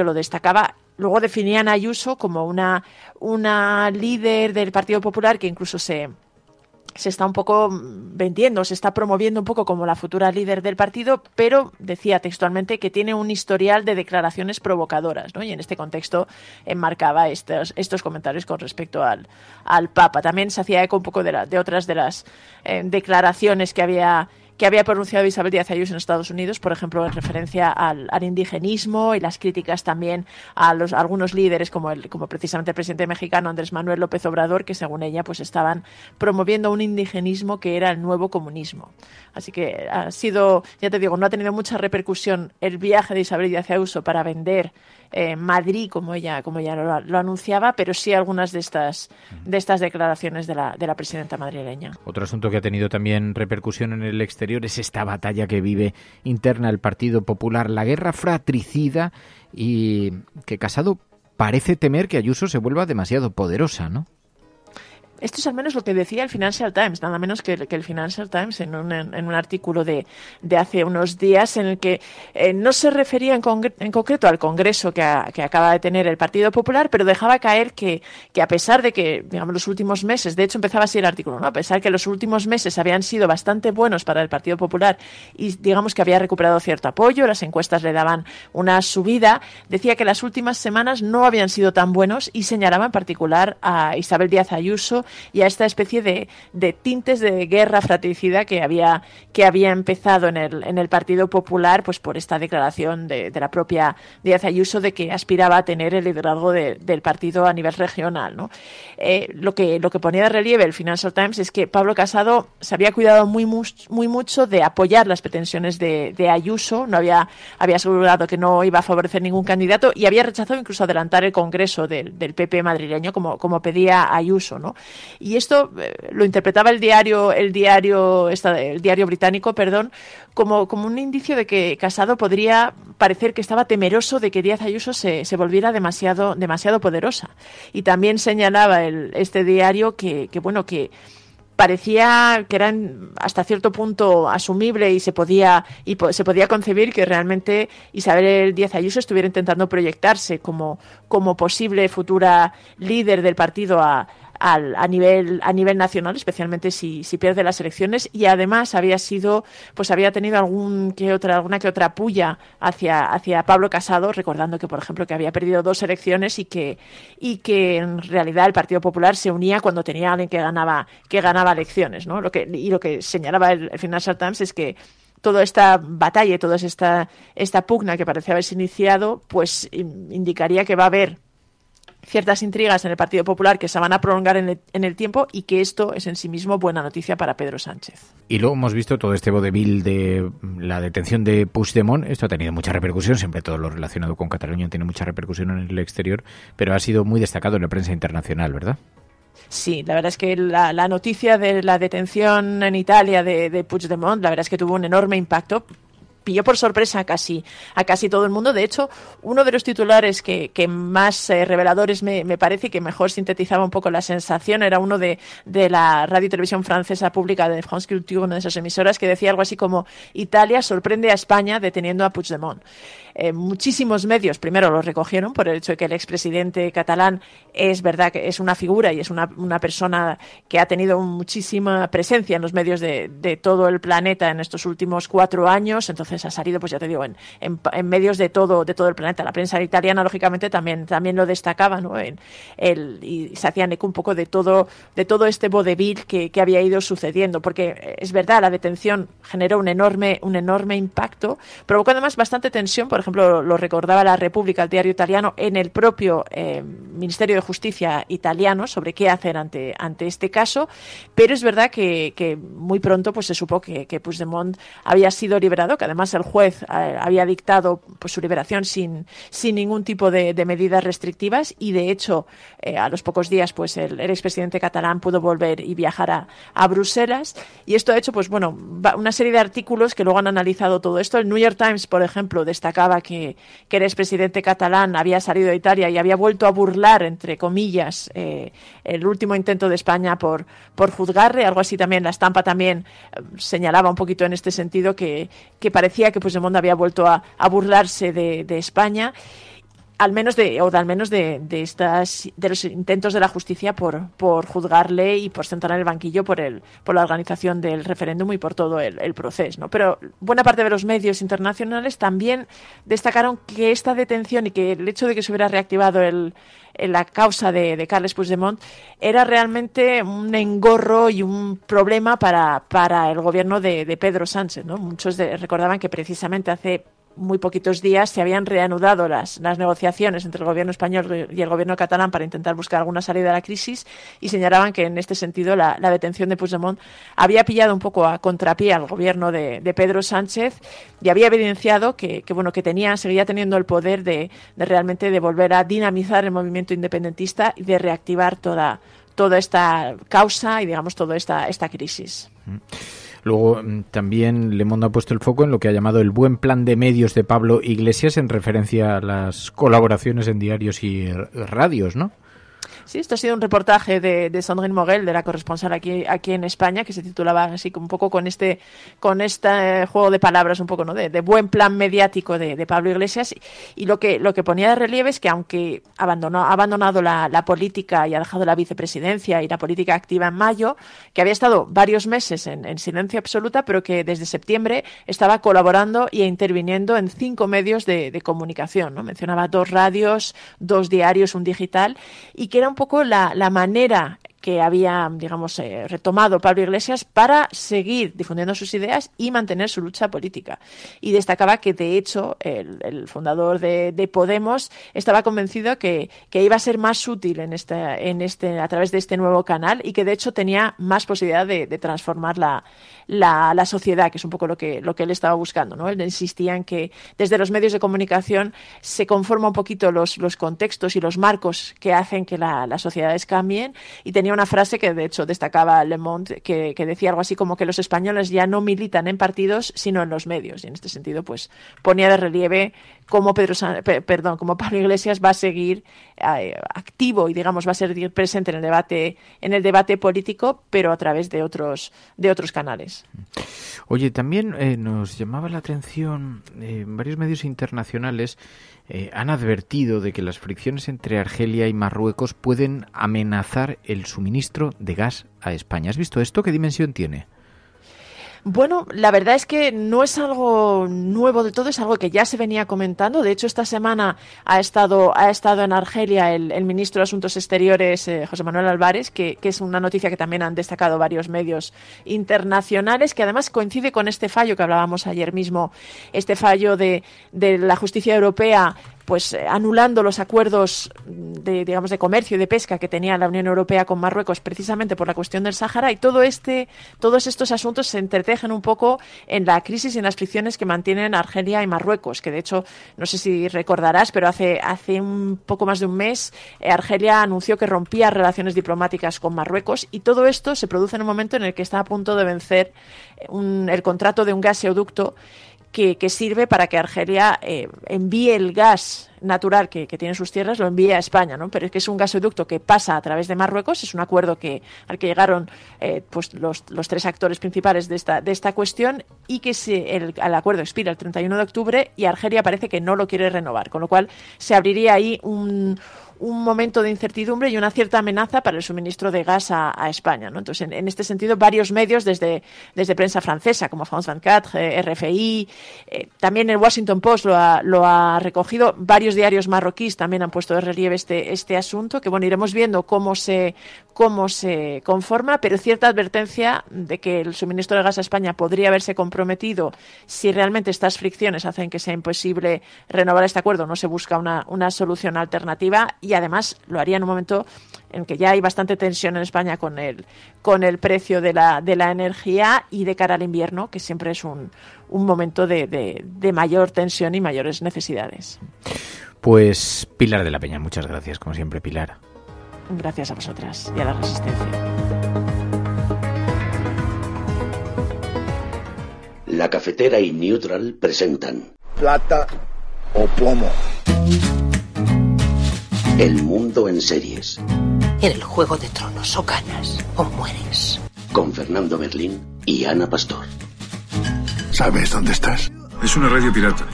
lo destacaba. Luego definían a Ayuso como una líder del Partido Popular que incluso se está un poco vendiendo, se está promoviendo un poco como la futura líder del partido, pero decía textualmente que tiene un historial de declaraciones provocadoras, ¿no? Y en este contexto enmarcaba estos comentarios con respecto al Papa. También se hacía eco un poco de otras de las declaraciones que había pronunciado Isabel Díaz Ayuso en Estados Unidos, por ejemplo, en referencia al indigenismo y las críticas también a algunos líderes como precisamente el presidente mexicano Andrés Manuel López Obrador, que según ella pues estaban promoviendo un indigenismo que era el nuevo comunismo. Así que ha sido, ya te digo, no ha tenido mucha repercusión el viaje de Isabel Díaz Ayuso para vender Madrid, como ella lo anunciaba, pero sí algunas de estas declaraciones de la presidenta madrileña. Otro asunto que ha tenido también repercusión en el exterior es esta batalla que vive interna el Partido Popular, la guerra fratricida, y que Casado parece temer que Ayuso se vuelva demasiado poderosa, ¿no? Esto es al menos lo que decía el Financial Times, nada menos que el Financial Times en un artículo de hace unos días en el que no se refería en concreto al Congreso que acaba de tener el Partido Popular, pero dejaba caer que a pesar de que, digamos, los últimos meses, de hecho empezaba así el artículo, ¿no? A pesar que los últimos meses habían sido bastante buenos para el Partido Popular y digamos que había recuperado cierto apoyo, las encuestas le daban una subida, decía que las últimas semanas no habían sido tan buenos y señalaba en particular a Isabel Díaz Ayuso y a esta especie de tintes de guerra fratricida que había empezado en el Partido Popular, pues por esta declaración de la propia Díaz Ayuso de que aspiraba a tener el liderazgo del partido a nivel regional, ¿no? Lo que ponía de relieve el Financial Times es que Pablo Casado se había cuidado muy mucho de apoyar las pretensiones de Ayuso, había asegurado que no iba a favorecer ningún candidato y había rechazado incluso adelantar el Congreso del PP madrileño como pedía Ayuso, ¿no? Y esto lo interpretaba el diario británico, como un indicio de que Casado podría parecer que estaba temeroso de que Díaz Ayuso se volviera demasiado poderosa. Y también señalaba este diario que parecía que era hasta cierto punto asumible y se podía concebir que realmente Isabel Díaz Ayuso estuviera intentando proyectarse como posible futura líder del partido a a nivel nacional, especialmente si pierde las elecciones, y además había tenido alguna que otra puya hacia Pablo Casado, recordando que, por ejemplo, que había perdido 2 elecciones y que en realidad el Partido Popular se unía cuando tenía alguien que ganaba elecciones, ¿no? Lo que señalaba el Financial Times es que toda esta batalla y toda esta pugna que parecía haberse iniciado, pues indicaría que va a haber ciertas intrigas en el Partido Popular que se van a prolongar en el tiempo, y que esto es en sí mismo buena noticia para Pedro Sánchez. Y luego hemos visto todo este vodevil de la detención de Puigdemont. Esto ha tenido mucha repercusión, siempre todo lo relacionado con Cataluña tiene mucha repercusión en el exterior, pero ha sido muy destacado en la prensa internacional, ¿verdad? Sí, la verdad es que la noticia de la detención en Italia de Puigdemont, la verdad es que tuvo un enorme impacto. Pilló por sorpresa a casi todo el mundo. De hecho, uno de los titulares que más reveladores me parece, y que mejor sintetizaba un poco la sensación, era uno de la radio y televisión francesa pública de France Culture, una de esas emisoras, que decía algo así como: Italia sorprende a España deteniendo a Puigdemont. Muchísimos medios primero lo recogieron por el hecho de que el expresidente catalán es verdad que es una figura y es una persona que ha tenido muchísima presencia en los medios de todo el planeta en estos últimos 4 años. Entonces ha salido, pues ya te digo, en medios de todo el planeta. La prensa italiana, lógicamente, también lo destacaba, ¿no? Y se hacían eco un poco de todo este vodevil que había ido sucediendo, porque es verdad, la detención generó un enorme impacto, provocó además bastante tensión. Por ejemplo, lo recordaba La República, el diario italiano, en el propio Ministerio de Justicia italiano, sobre qué hacer ante este caso. Pero es verdad que muy pronto pues se supo que Puigdemont había sido liberado, que además el juez había dictado pues su liberación sin ningún tipo de medidas restrictivas, y de hecho a los pocos días pues el expresidente catalán pudo volver y viajar a Bruselas, y esto ha hecho pues bueno una serie de artículos que luego han analizado todo esto. El New York Times, por ejemplo, destacaba que el expresidente catalán había salido de Italia y había vuelto a burlar, entre comillas, el último intento de España por juzgarle, algo así. También La Estampa también señalaba un poquito en este sentido que parecía que Puigdemont había vuelto a burlarse de España, al menos de los intentos de la justicia por juzgarle y por sentar en el banquillo por la organización del referéndum y por todo el proceso, ¿no? Pero buena parte de los medios internacionales también destacaron que esta detención y que el hecho de que se hubiera reactivado la causa de Carles Puigdemont era realmente un engorro y un problema para el gobierno de Pedro Sánchez, ¿no? Muchos recordaban que precisamente hace muy poquitos días se habían reanudado las negociaciones entre el gobierno español y el gobierno catalán para intentar buscar alguna salida a la crisis, y señalaban que en este sentido la detención de Puigdemont había pillado un poco a contrapié al gobierno de Pedro Sánchez, y había evidenciado que seguía teniendo el poder de realmente de volver a dinamizar el movimiento independentista y de reactivar toda esta causa y digamos toda esta crisis. Luego también Le Monde ha puesto el foco en lo que ha llamado el buen plan de medios de Pablo Iglesias, en referencia a las colaboraciones en diarios y radios, ¿no? Sí, esto ha sido un reportaje de Sandrine Morel, de la corresponsal aquí en España, que se titulaba así un poco con este juego de palabras un poco, ¿no? de buen plan mediático de Pablo Iglesias, y lo que ponía de relieve es que aunque ha abandonado la política y ha dejado la vicepresidencia y la política activa en mayo, que había estado varios meses en silencio absoluta, pero que desde septiembre estaba colaborando e interviniendo en 5 medios de comunicación, ¿no? Mencionaba 2 radios, 2 diarios, un digital, y que era un poco la manera que había, digamos, retomado Pablo Iglesias para seguir difundiendo sus ideas y mantener su lucha política. Y destacaba que, de hecho, el fundador de Podemos estaba convencido que iba a ser más útil a través de este nuevo canal, y que, de hecho, tenía más posibilidad de transformar la sociedad, que es un poco lo que él estaba buscando, ¿no? Él insistía en que desde los medios de comunicación se conforman un poquito los contextos y los marcos que hacen que las sociedades cambien, y tenía una frase que de hecho destacaba Le Monde que decía algo así como que los españoles ya no militan en partidos sino en los medios, y en este sentido pues ponía de relieve cómo Pablo Iglesias va a seguir activo y digamos va a seguir presente en el debate político, pero a través de otros canales. Oye, también nos llamaba la atención, varios medios internacionales han advertido de que las fricciones entre Argelia y Marruecos pueden amenazar el suministro suministro de gas a España. ¿Has visto esto? ¿Qué dimensión tiene? Bueno, la verdad es que no es algo nuevo de todo, es algo que ya se venía comentando. De hecho, esta semana ha estado en Argelia el ministro de Asuntos Exteriores, José Manuel Álvarez, que es una noticia que también han destacado varios medios internacionales, que además coincide con este fallo que hablábamos ayer mismo, este fallo de la justicia europea, pues anulando los acuerdos de comercio y de pesca que tenía la Unión Europea con Marruecos precisamente por la cuestión del Sáhara, y todos estos asuntos se entretejen un poco en la crisis y en las fricciones que mantienen Argelia y Marruecos, que de hecho, no sé si recordarás, pero hace un poco más de un mes Argelia anunció que rompía relaciones diplomáticas con Marruecos, y todo esto se produce en un momento en el que está a punto de vencer el contrato de un gaseoducto que sirve para que Argelia envíe el gas natural que tiene en sus tierras, lo envíe a España, ¿no? Pero es que es un gasoducto que pasa a través de Marruecos, es un acuerdo al que llegaron pues los tres actores principales de esta cuestión, y que el acuerdo expira el 31 de octubre y Argelia parece que no lo quiere renovar, con lo cual se abriría ahí un momento de incertidumbre y una cierta amenaza para el suministro de gas a España, ¿no? Entonces, en este sentido, varios medios desde prensa francesa, como France 24, RFI, también el Washington Post lo ha recogido, varios diarios marroquíes también han puesto de relieve este asunto, que bueno, iremos viendo cómo se conforma, pero cierta advertencia de que el suministro de gas a España podría haberse comprometido si realmente estas fricciones hacen que sea imposible renovar este acuerdo, no se busca una solución alternativa. Y además lo haría en un momento en que ya hay bastante tensión en España con el precio de la energía, y de cara al invierno, que siempre es un momento de mayor tensión y mayores necesidades. Pues Pilar de la Peña, muchas gracias, como siempre, Pilar. Gracias a vosotras y a la Resistencia. La Cafetera y Neutral presentan Plata o Plomo. El mundo en series. En el Juego de Tronos, o ganas o mueres. Con Fernando Merlín y Ana Pastor. ¿Sabes dónde estás? Es una radio pirata.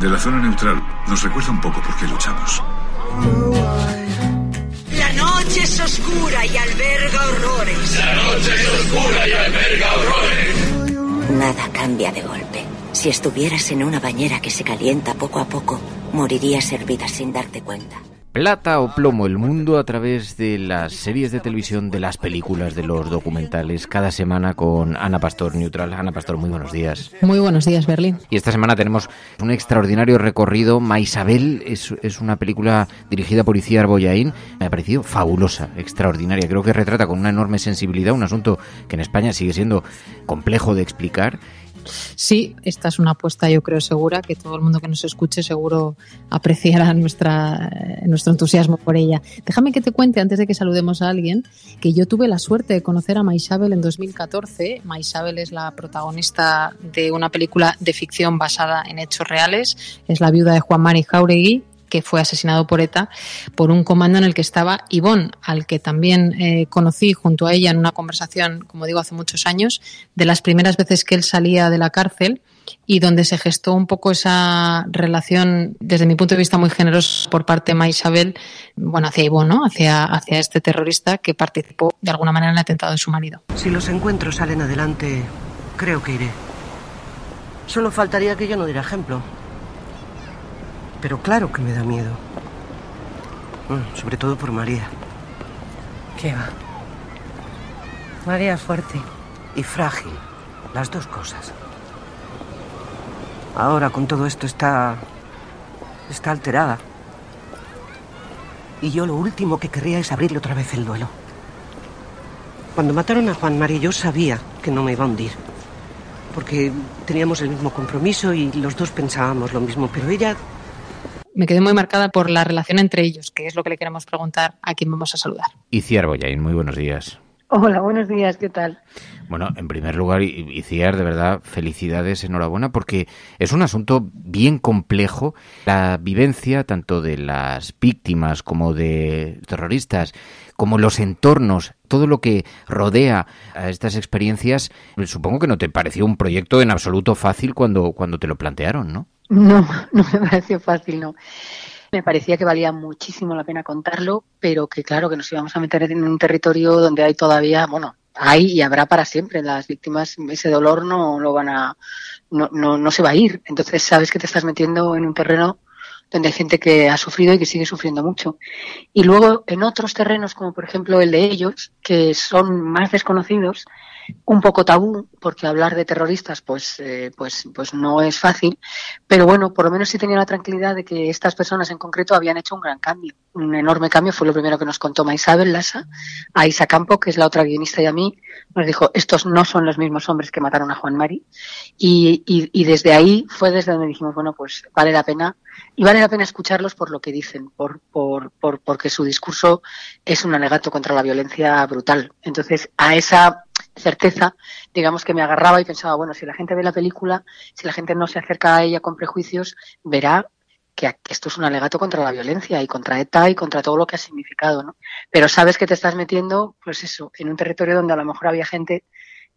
De la zona neutral. Nos recuerda un poco por qué luchamos. La noche es oscura y alberga horrores. La noche es oscura y alberga horrores. Nada cambia de golpe. Si estuvieras en una bañera que se calienta poco a poco, morirías hervida sin darte cuenta. Plata o plomo, el mundo a través de las series de televisión, de las películas, de los documentales, cada semana con Ana Pastor, Neutral. Ana Pastor, muy buenos días. Muy buenos días, Berlín. Y esta semana tenemos un extraordinario recorrido. Maisabel es una película dirigida por Itziar Bollaín. Me ha parecido fabulosa, extraordinaria. Creo que retrata con una enorme sensibilidad un asunto que en España sigue siendo complejo de explicar. Sí, esta es una apuesta, yo creo, segura, que todo el mundo que nos escuche seguro apreciará nuestro entusiasmo por ella. Déjame que te cuente, antes de que saludemos a alguien, que yo tuve la suerte de conocer a Maisabel en 2014. Maisabel es la protagonista de una película de ficción basada en hechos reales. Es la viuda de Juan Mari Jáuregui, que fue asesinado por ETA, por un comando en el que estaba Ibón, al que también conocí junto a ella en una conversación, como digo, hace muchos años, de las primeras veces que él salía de la cárcel, y donde se gestó un poco esa relación, desde mi punto de vista muy generosa por parte de Maisabel, bueno, hacia Ibón, ¿no? Hacia este terrorista que participó de alguna manera en el atentado de su marido. Si los encuentros salen adelante, creo que iré. Solo faltaría que yo no diera ejemplo. Pero claro que me da miedo. Sobre todo por María. ¿Qué va? María es fuerte. Y frágil. Las dos cosas. Ahora con todo esto está alterada. Y yo lo último que querría es abrirle otra vez el duelo. Cuando mataron a Juan Mari, yo sabía que no me iba a hundir. Porque teníamos el mismo compromiso y los dos pensábamos lo mismo. Pero ella... Me quedé muy marcada por la relación entre ellos, que es lo que le queremos preguntar a quien vamos a saludar. Itziar Bollaín, muy buenos días. Hola, buenos días, ¿qué tal? Bueno, en primer lugar, Itziar, de verdad, felicidades, enhorabuena, porque es un asunto bien complejo. La vivencia tanto de las víctimas como de terroristas, como los entornos, todo lo que rodea a estas experiencias, supongo que no te pareció un proyecto en absoluto fácil cuando te lo plantearon, ¿no? No me pareció fácil, no. Me parecía que valía muchísimo la pena contarlo, pero que claro, que nos íbamos a meter en un territorio donde hay todavía, hay y habrá para siempre. Las víctimas, ese dolor no se va a ir. Entonces sabes que te estás metiendo en un terreno donde hay gente que ha sufrido y que sigue sufriendo mucho. Y luego en otros terrenos, como por ejemplo el de ellos, que son más desconocidos, un poco tabú, porque hablar de terroristas pues no es fácil, pero bueno, por lo menos sí tenía la tranquilidad de que estas personas en concreto habían hecho un gran cambio, un enorme cambio. Fue lo primero que nos contó Maisabel Lasa, a Isa Campo, que es la otra guionista, y a mí, nos dijo, estos no son los mismos hombres que mataron a Juan Mari, y desde ahí fue desde donde dijimos, bueno, pues vale la pena, y vale la pena escucharlos por lo que dicen, porque su discurso es un alegato contra la violencia brutal. Entonces, a esa certeza, digamos que me agarraba y pensaba, bueno, si la gente ve la película, si la gente no se acerca a ella con prejuicios, verá que esto es un alegato contra la violencia y contra ETA y contra todo lo que ha significado, ¿no? Pero sabes que te estás metiendo, pues eso, en un territorio donde a lo mejor había gente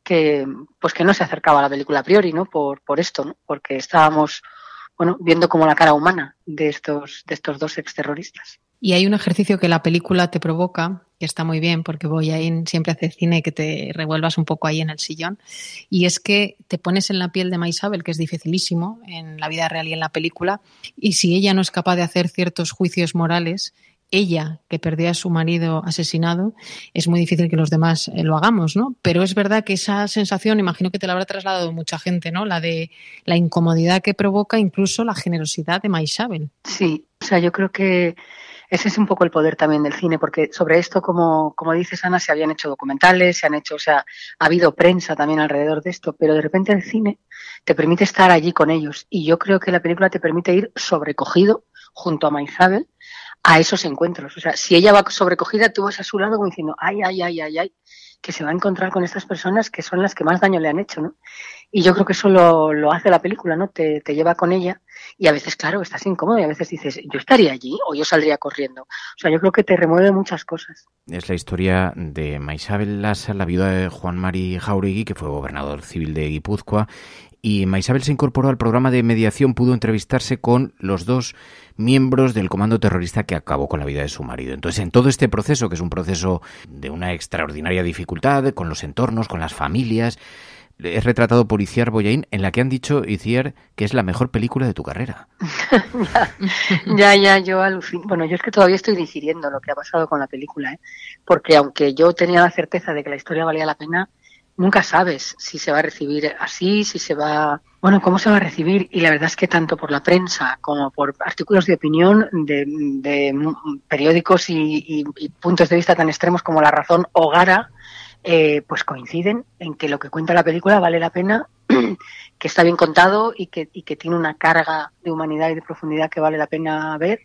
que no se acercaba a la película a priori, ¿no? Por esto, ¿no? Porque estábamos, viendo como la cara humana de estos dos exterroristas. Y hay un ejercicio que la película te provoca, que está muy bien, porque Boyain siempre hace cine que te revuelvas un poco ahí en el sillón, y es que te pones en la piel de Maisabel, que es dificilísimo en la vida real y en la película, y si ella no es capaz de hacer ciertos juicios morales, ella, que perdió a su marido asesinado, es muy difícil que los demás lo hagamos, ¿no? Pero es verdad que esa sensación, imagino que te la habrá trasladado mucha gente, ¿no? La de la incomodidad que provoca incluso la generosidad de Maisabel. Sí, o sea, yo creo que ese es un poco el poder también del cine, porque sobre esto, como dices, Ana, se habían hecho documentales, ha habido prensa también alrededor de esto, pero de repente el cine te permite estar allí con ellos, y yo creo que la película te permite ir sobrecogido junto a Maisabel a esos encuentros. O sea, si ella va sobrecogida, tú vas a su lado como diciendo, ay, que se va a encontrar con estas personas que son las que más daño le han hecho, ¿no? Y yo creo que eso lo hace la película, ¿no? Te lleva con ella, y a veces, claro, estás incómodo y a veces dices, ¿yo estaría allí o yo saldría corriendo? O sea, yo creo que te remueve muchas cosas. Es la historia de Maisabel Lasa, la viuda de Juan Mari Jáuregui, que fue gobernador civil de Guipúzcoa, y Maisabel se incorporó al programa de mediación, pudo entrevistarse con los dos miembros del comando terrorista que acabó con la vida de su marido. Entonces, en todo este proceso, que es un proceso de una extraordinaria dificultad, con los entornos, con las familias, es retratado por Itziar Boyain, en la que han dicho, Itziar, que es la mejor película de tu carrera. Yo alucino. Bueno, yo es que todavía estoy digiriendo lo que ha pasado con la película, porque aunque yo tenía la certeza de que la historia valía la pena, nunca sabes si se va a recibir así, cómo se va a recibir. Y la verdad es que tanto por la prensa como por artículos de opinión de periódicos y puntos de vista tan extremos como La Razón o Gara, pues coinciden en que lo que cuenta la película vale la pena, que está bien contado y que tiene una carga de humanidad y de profundidad que vale la pena ver.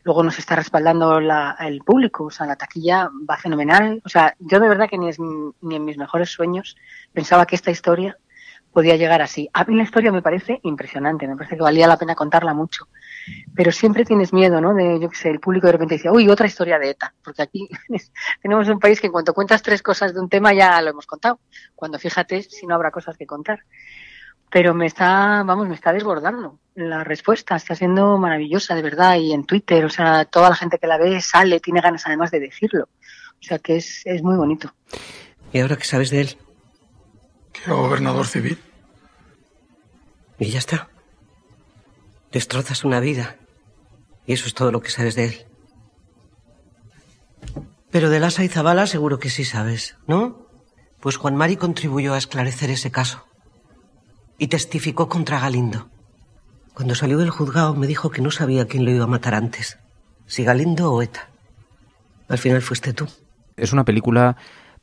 Luego nos está respaldando el público, o sea, la taquilla va fenomenal. O sea, yo de verdad que ni en mis mejores sueños pensaba que esta historia podía llegar así. A mí la historia me parece impresionante, me parece que valía la pena contarla mucho. Pero siempre tienes miedo, ¿no? El público de repente dice, uy, otra historia de ETA. Porque aquí tenemos un país que en cuanto cuentas 3 cosas de un tema ya lo hemos contado. Cuando fíjate si no habrá cosas que contar. Pero me está desbordando la respuesta, está siendo maravillosa, de verdad, y en Twitter, o sea, toda la gente que la ve sale, tiene ganas además de decirlo. O sea, que es muy bonito. ¿Y ahora qué sabes de él? Que era gobernador civil. Y ya está. Destrozas una vida. Y eso es todo lo que sabes de él. Pero de Lasa y Zabala seguro que sí sabes, ¿no? Pues Juan Mari contribuyó a esclarecer ese caso. Y testificó contra Galindo. Cuando salió del juzgado me dijo que no sabía quién lo iba a matar antes, si Galindo o ETA. Al final fuiste tú. Es una película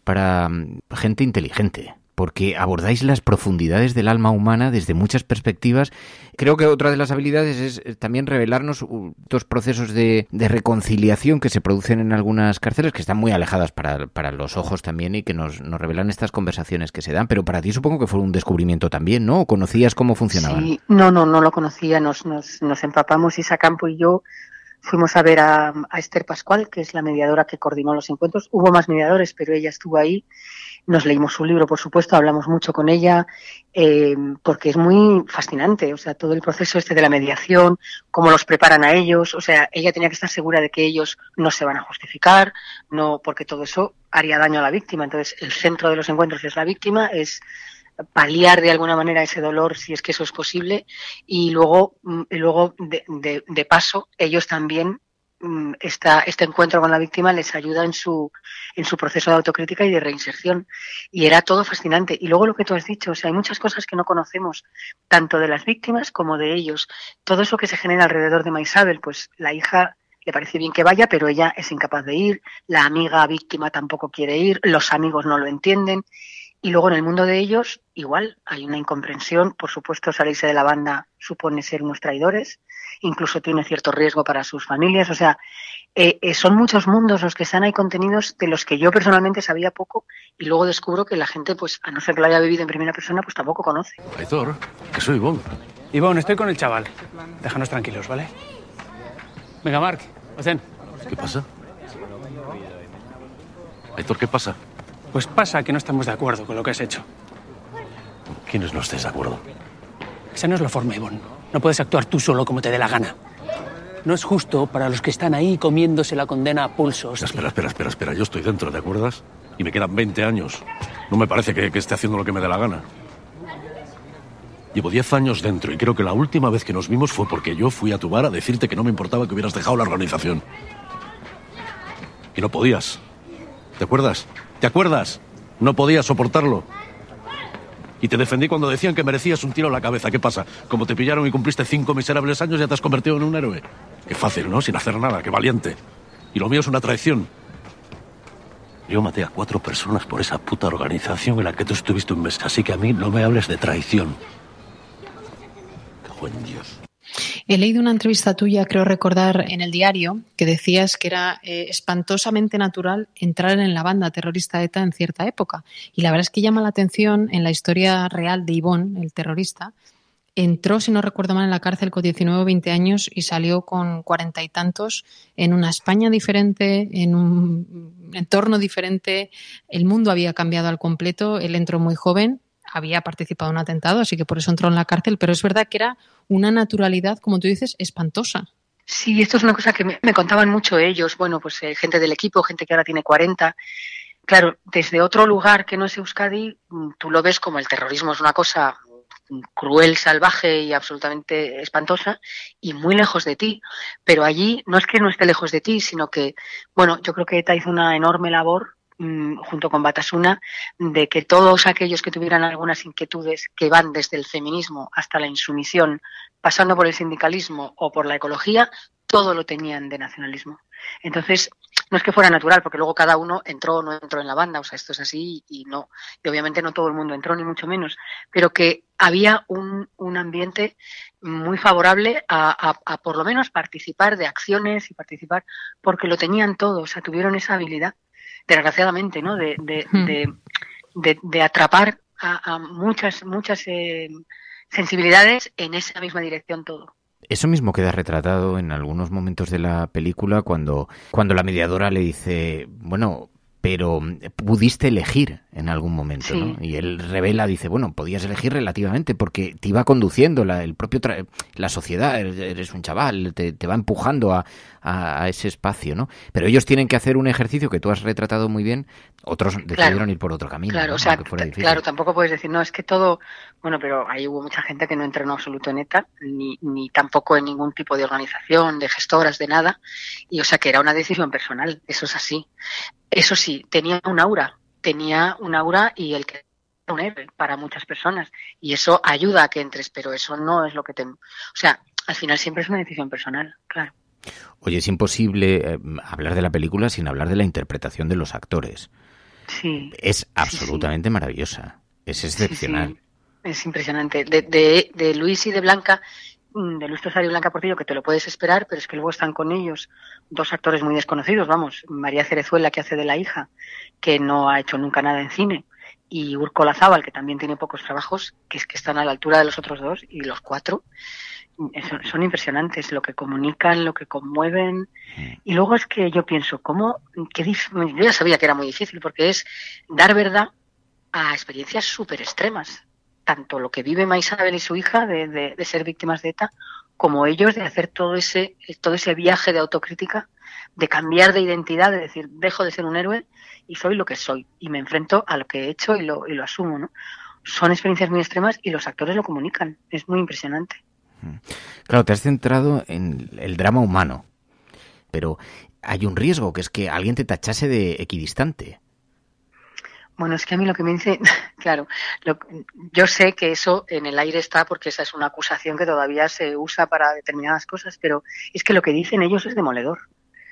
para gente inteligente, porque abordáis las profundidades del alma humana desde muchas perspectivas. Creo que otra de las habilidades es también revelarnos estos procesos de reconciliación que se producen en algunas cárceles, que están muy alejadas para los ojos también, y que nos revelan estas conversaciones que se dan. Pero para ti supongo que fue un descubrimiento también, ¿no? ¿O conocías cómo funcionaban? Sí, no lo conocía. Nos empapamos, Isa Campo y yo, Fuimos a ver a Esther Pascual, que es la mediadora que coordinó los encuentros. Hubo más mediadores, pero ella estuvo ahí. Nos leímos su libro, por supuesto, hablamos mucho con ella, porque es muy fascinante, o sea, todo el proceso de la mediación, cómo los preparan a ellos, o sea, ella tenía que estar segura de que ellos no se van a justificar, no, porque todo eso haría daño a la víctima. Entonces, el centro de los encuentros es la víctima, es paliar de alguna manera ese dolor, si es que eso es posible, y luego de paso, ellos también, este encuentro con la víctima les ayuda en su proceso de autocrítica y de reinserción. Y era todo fascinante. Y luego lo que tú has dicho, o sea, hay muchas cosas que no conocemos, tanto de las víctimas como de ellos. Todo eso que se genera alrededor de Maisabel, pues la hija le parece bien que vaya, pero ella es incapaz de ir, la amiga víctima tampoco quiere ir, los amigos no lo entienden. Y luego en el mundo de ellos, igual, hay una incomprensión. Por supuesto, salirse de la banda supone ser unos traidores, incluso tiene cierto riesgo para sus familias. O sea, son muchos mundos los que están ahí contenidos, de los que yo personalmente sabía poco, y luego descubro que la gente, pues a no ser que lo haya vivido en primera persona, pues tampoco conoce. Aitor, que soy Ivonne. Ivonne, estoy con el chaval. Déjanos tranquilos, ¿vale? Venga, Marc, Ocen. ¿Qué pasa? Aitor, ¿qué pasa? Pues pasa que no estamos de acuerdo con lo que has hecho. ¿Quiénes no estáis de acuerdo? Esa no es la forma, Ivonne. No puedes actuar tú solo como te dé la gana. No es justo para los que están ahí comiéndose la condena a pulsos. Espera. Yo estoy dentro, ¿te acuerdas? Y me quedan 20 años. No me parece que esté haciendo lo que me dé la gana. Llevo 10 años dentro y creo que la última vez que nos vimos fue porque yo fui a tu bar a decirte que no me importaba que hubieras dejado la organización. Y no podías. ¿Te acuerdas? ¿Te acuerdas? No podías soportarlo. Y te defendí cuando decían que merecías un tiro a la cabeza. ¿Qué pasa? Como te pillaron y cumpliste 5 miserables años, ya te has convertido en un héroe. Qué fácil, ¿no? Sin hacer nada, qué valiente. Y lo mío es una traición. Yo maté a 4 personas por esa puta organización en la que tú estuviste un mes. Así que a mí no me hables de traición. Cago en Dios. He leído una entrevista tuya, creo recordar, en El Diario, que decías que era espantosamente natural entrar en la banda terrorista ETA en cierta época. Y la verdad es que llama la atención, en la historia real de Ivonne, el terrorista, entró, si no recuerdo mal, en la cárcel con 19 o 20 años y salió con 40 y tantos, en una España diferente, en un entorno diferente. El mundo había cambiado al completo, él entró muy joven, había participado en un atentado, así que por eso entró en la cárcel, pero es verdad que era una naturalidad, como tú dices, espantosa. Sí, esto es una cosa que me contaban mucho ellos, bueno, pues gente del equipo, gente que ahora tiene 40. Claro, desde otro lugar que no es Euskadi, tú lo ves como el terrorismo es una cosa cruel, salvaje y absolutamente espantosa y muy lejos de ti. Pero allí no es que no esté lejos de ti, sino que, bueno, yo creo que ETA hizo una enorme labor junto con Batasuna, de que todos aquellos que tuvieran algunas inquietudes que van desde el feminismo hasta la insumisión, pasando por el sindicalismo o por la ecología, todo lo tenían de nacionalismo. Entonces, no es que fuera natural, porque luego cada uno entró o no entró en la banda, o sea, esto es así y no, y obviamente no todo el mundo entró, ni mucho menos, pero que había un ambiente muy favorable a por lo menos participar de acciones y participar, porque lo tenían todo, o sea, tuvieron esa habilidad, desgraciadamente, ¿no? De atrapar a muchas sensibilidades en esa misma dirección todo. Eso mismo queda retratado en algunos momentos de la película cuando la mediadora le dice, bueno, pero pudiste elegir en algún momento, sí, ¿no? Y él revela, dice, bueno, podías elegir relativamente porque te iba conduciendo la sociedad, eres un chaval, te va empujando a ese espacio, ¿no? Pero ellos tienen que hacer un ejercicio que tú has retratado muy bien, otros decidieron ir por otro camino. Claro, ¿no? O sea, claro, tampoco puedes decir, no, es que todo, bueno, pero ahí hubo mucha gente que no entró en absoluto en ETA, ni tampoco en ningún tipo de organización, de gestoras, de nada, y o sea que era una decisión personal, eso es así. Eso sí, tenía un aura y el que era un héroe para muchas personas, y eso ayuda a que entres, pero eso no es lo que o sea, al final siempre es una decisión personal, claro. Oye, es imposible hablar de la película sin hablar de la interpretación de los actores. Sí. Es absolutamente maravillosa, es excepcional. Sí. Es impresionante. De Luis y de Blanca, de Luis Tosar y Blanca Portillo, que te lo puedes esperar, pero es que luego están con ellos 2 actores muy desconocidos, vamos, María Cerezuela, que hace de la hija, que no ha hecho nunca nada en cine, y Urkola Zabal, que también tiene pocos trabajos, que es que están a la altura de los otros 2 y los 4. son impresionantes lo que comunican, lo que conmueven. Y luego es que yo pienso, yo ya sabía que era muy difícil, porque es dar verdad a experiencias súper extremas. Tanto lo que vive Maisabel y su hija de ser víctimas de ETA, como ellos de hacer todo ese viaje de autocrítica, de cambiar de identidad, de decir, dejo de ser un héroe y soy lo que soy. Y me enfrento a lo que he hecho y lo asumo, ¿no? Son experiencias muy extremas y los actores lo comunican. Es muy impresionante. Claro, te has centrado en el drama humano, pero hay un riesgo, que es que alguien te tachase de equidistante. Bueno, es que a mí lo que me dice, claro, yo sé que eso en el aire está porque esa es una acusación que todavía se usa para determinadas cosas, pero es que lo que dicen ellos es demoledor.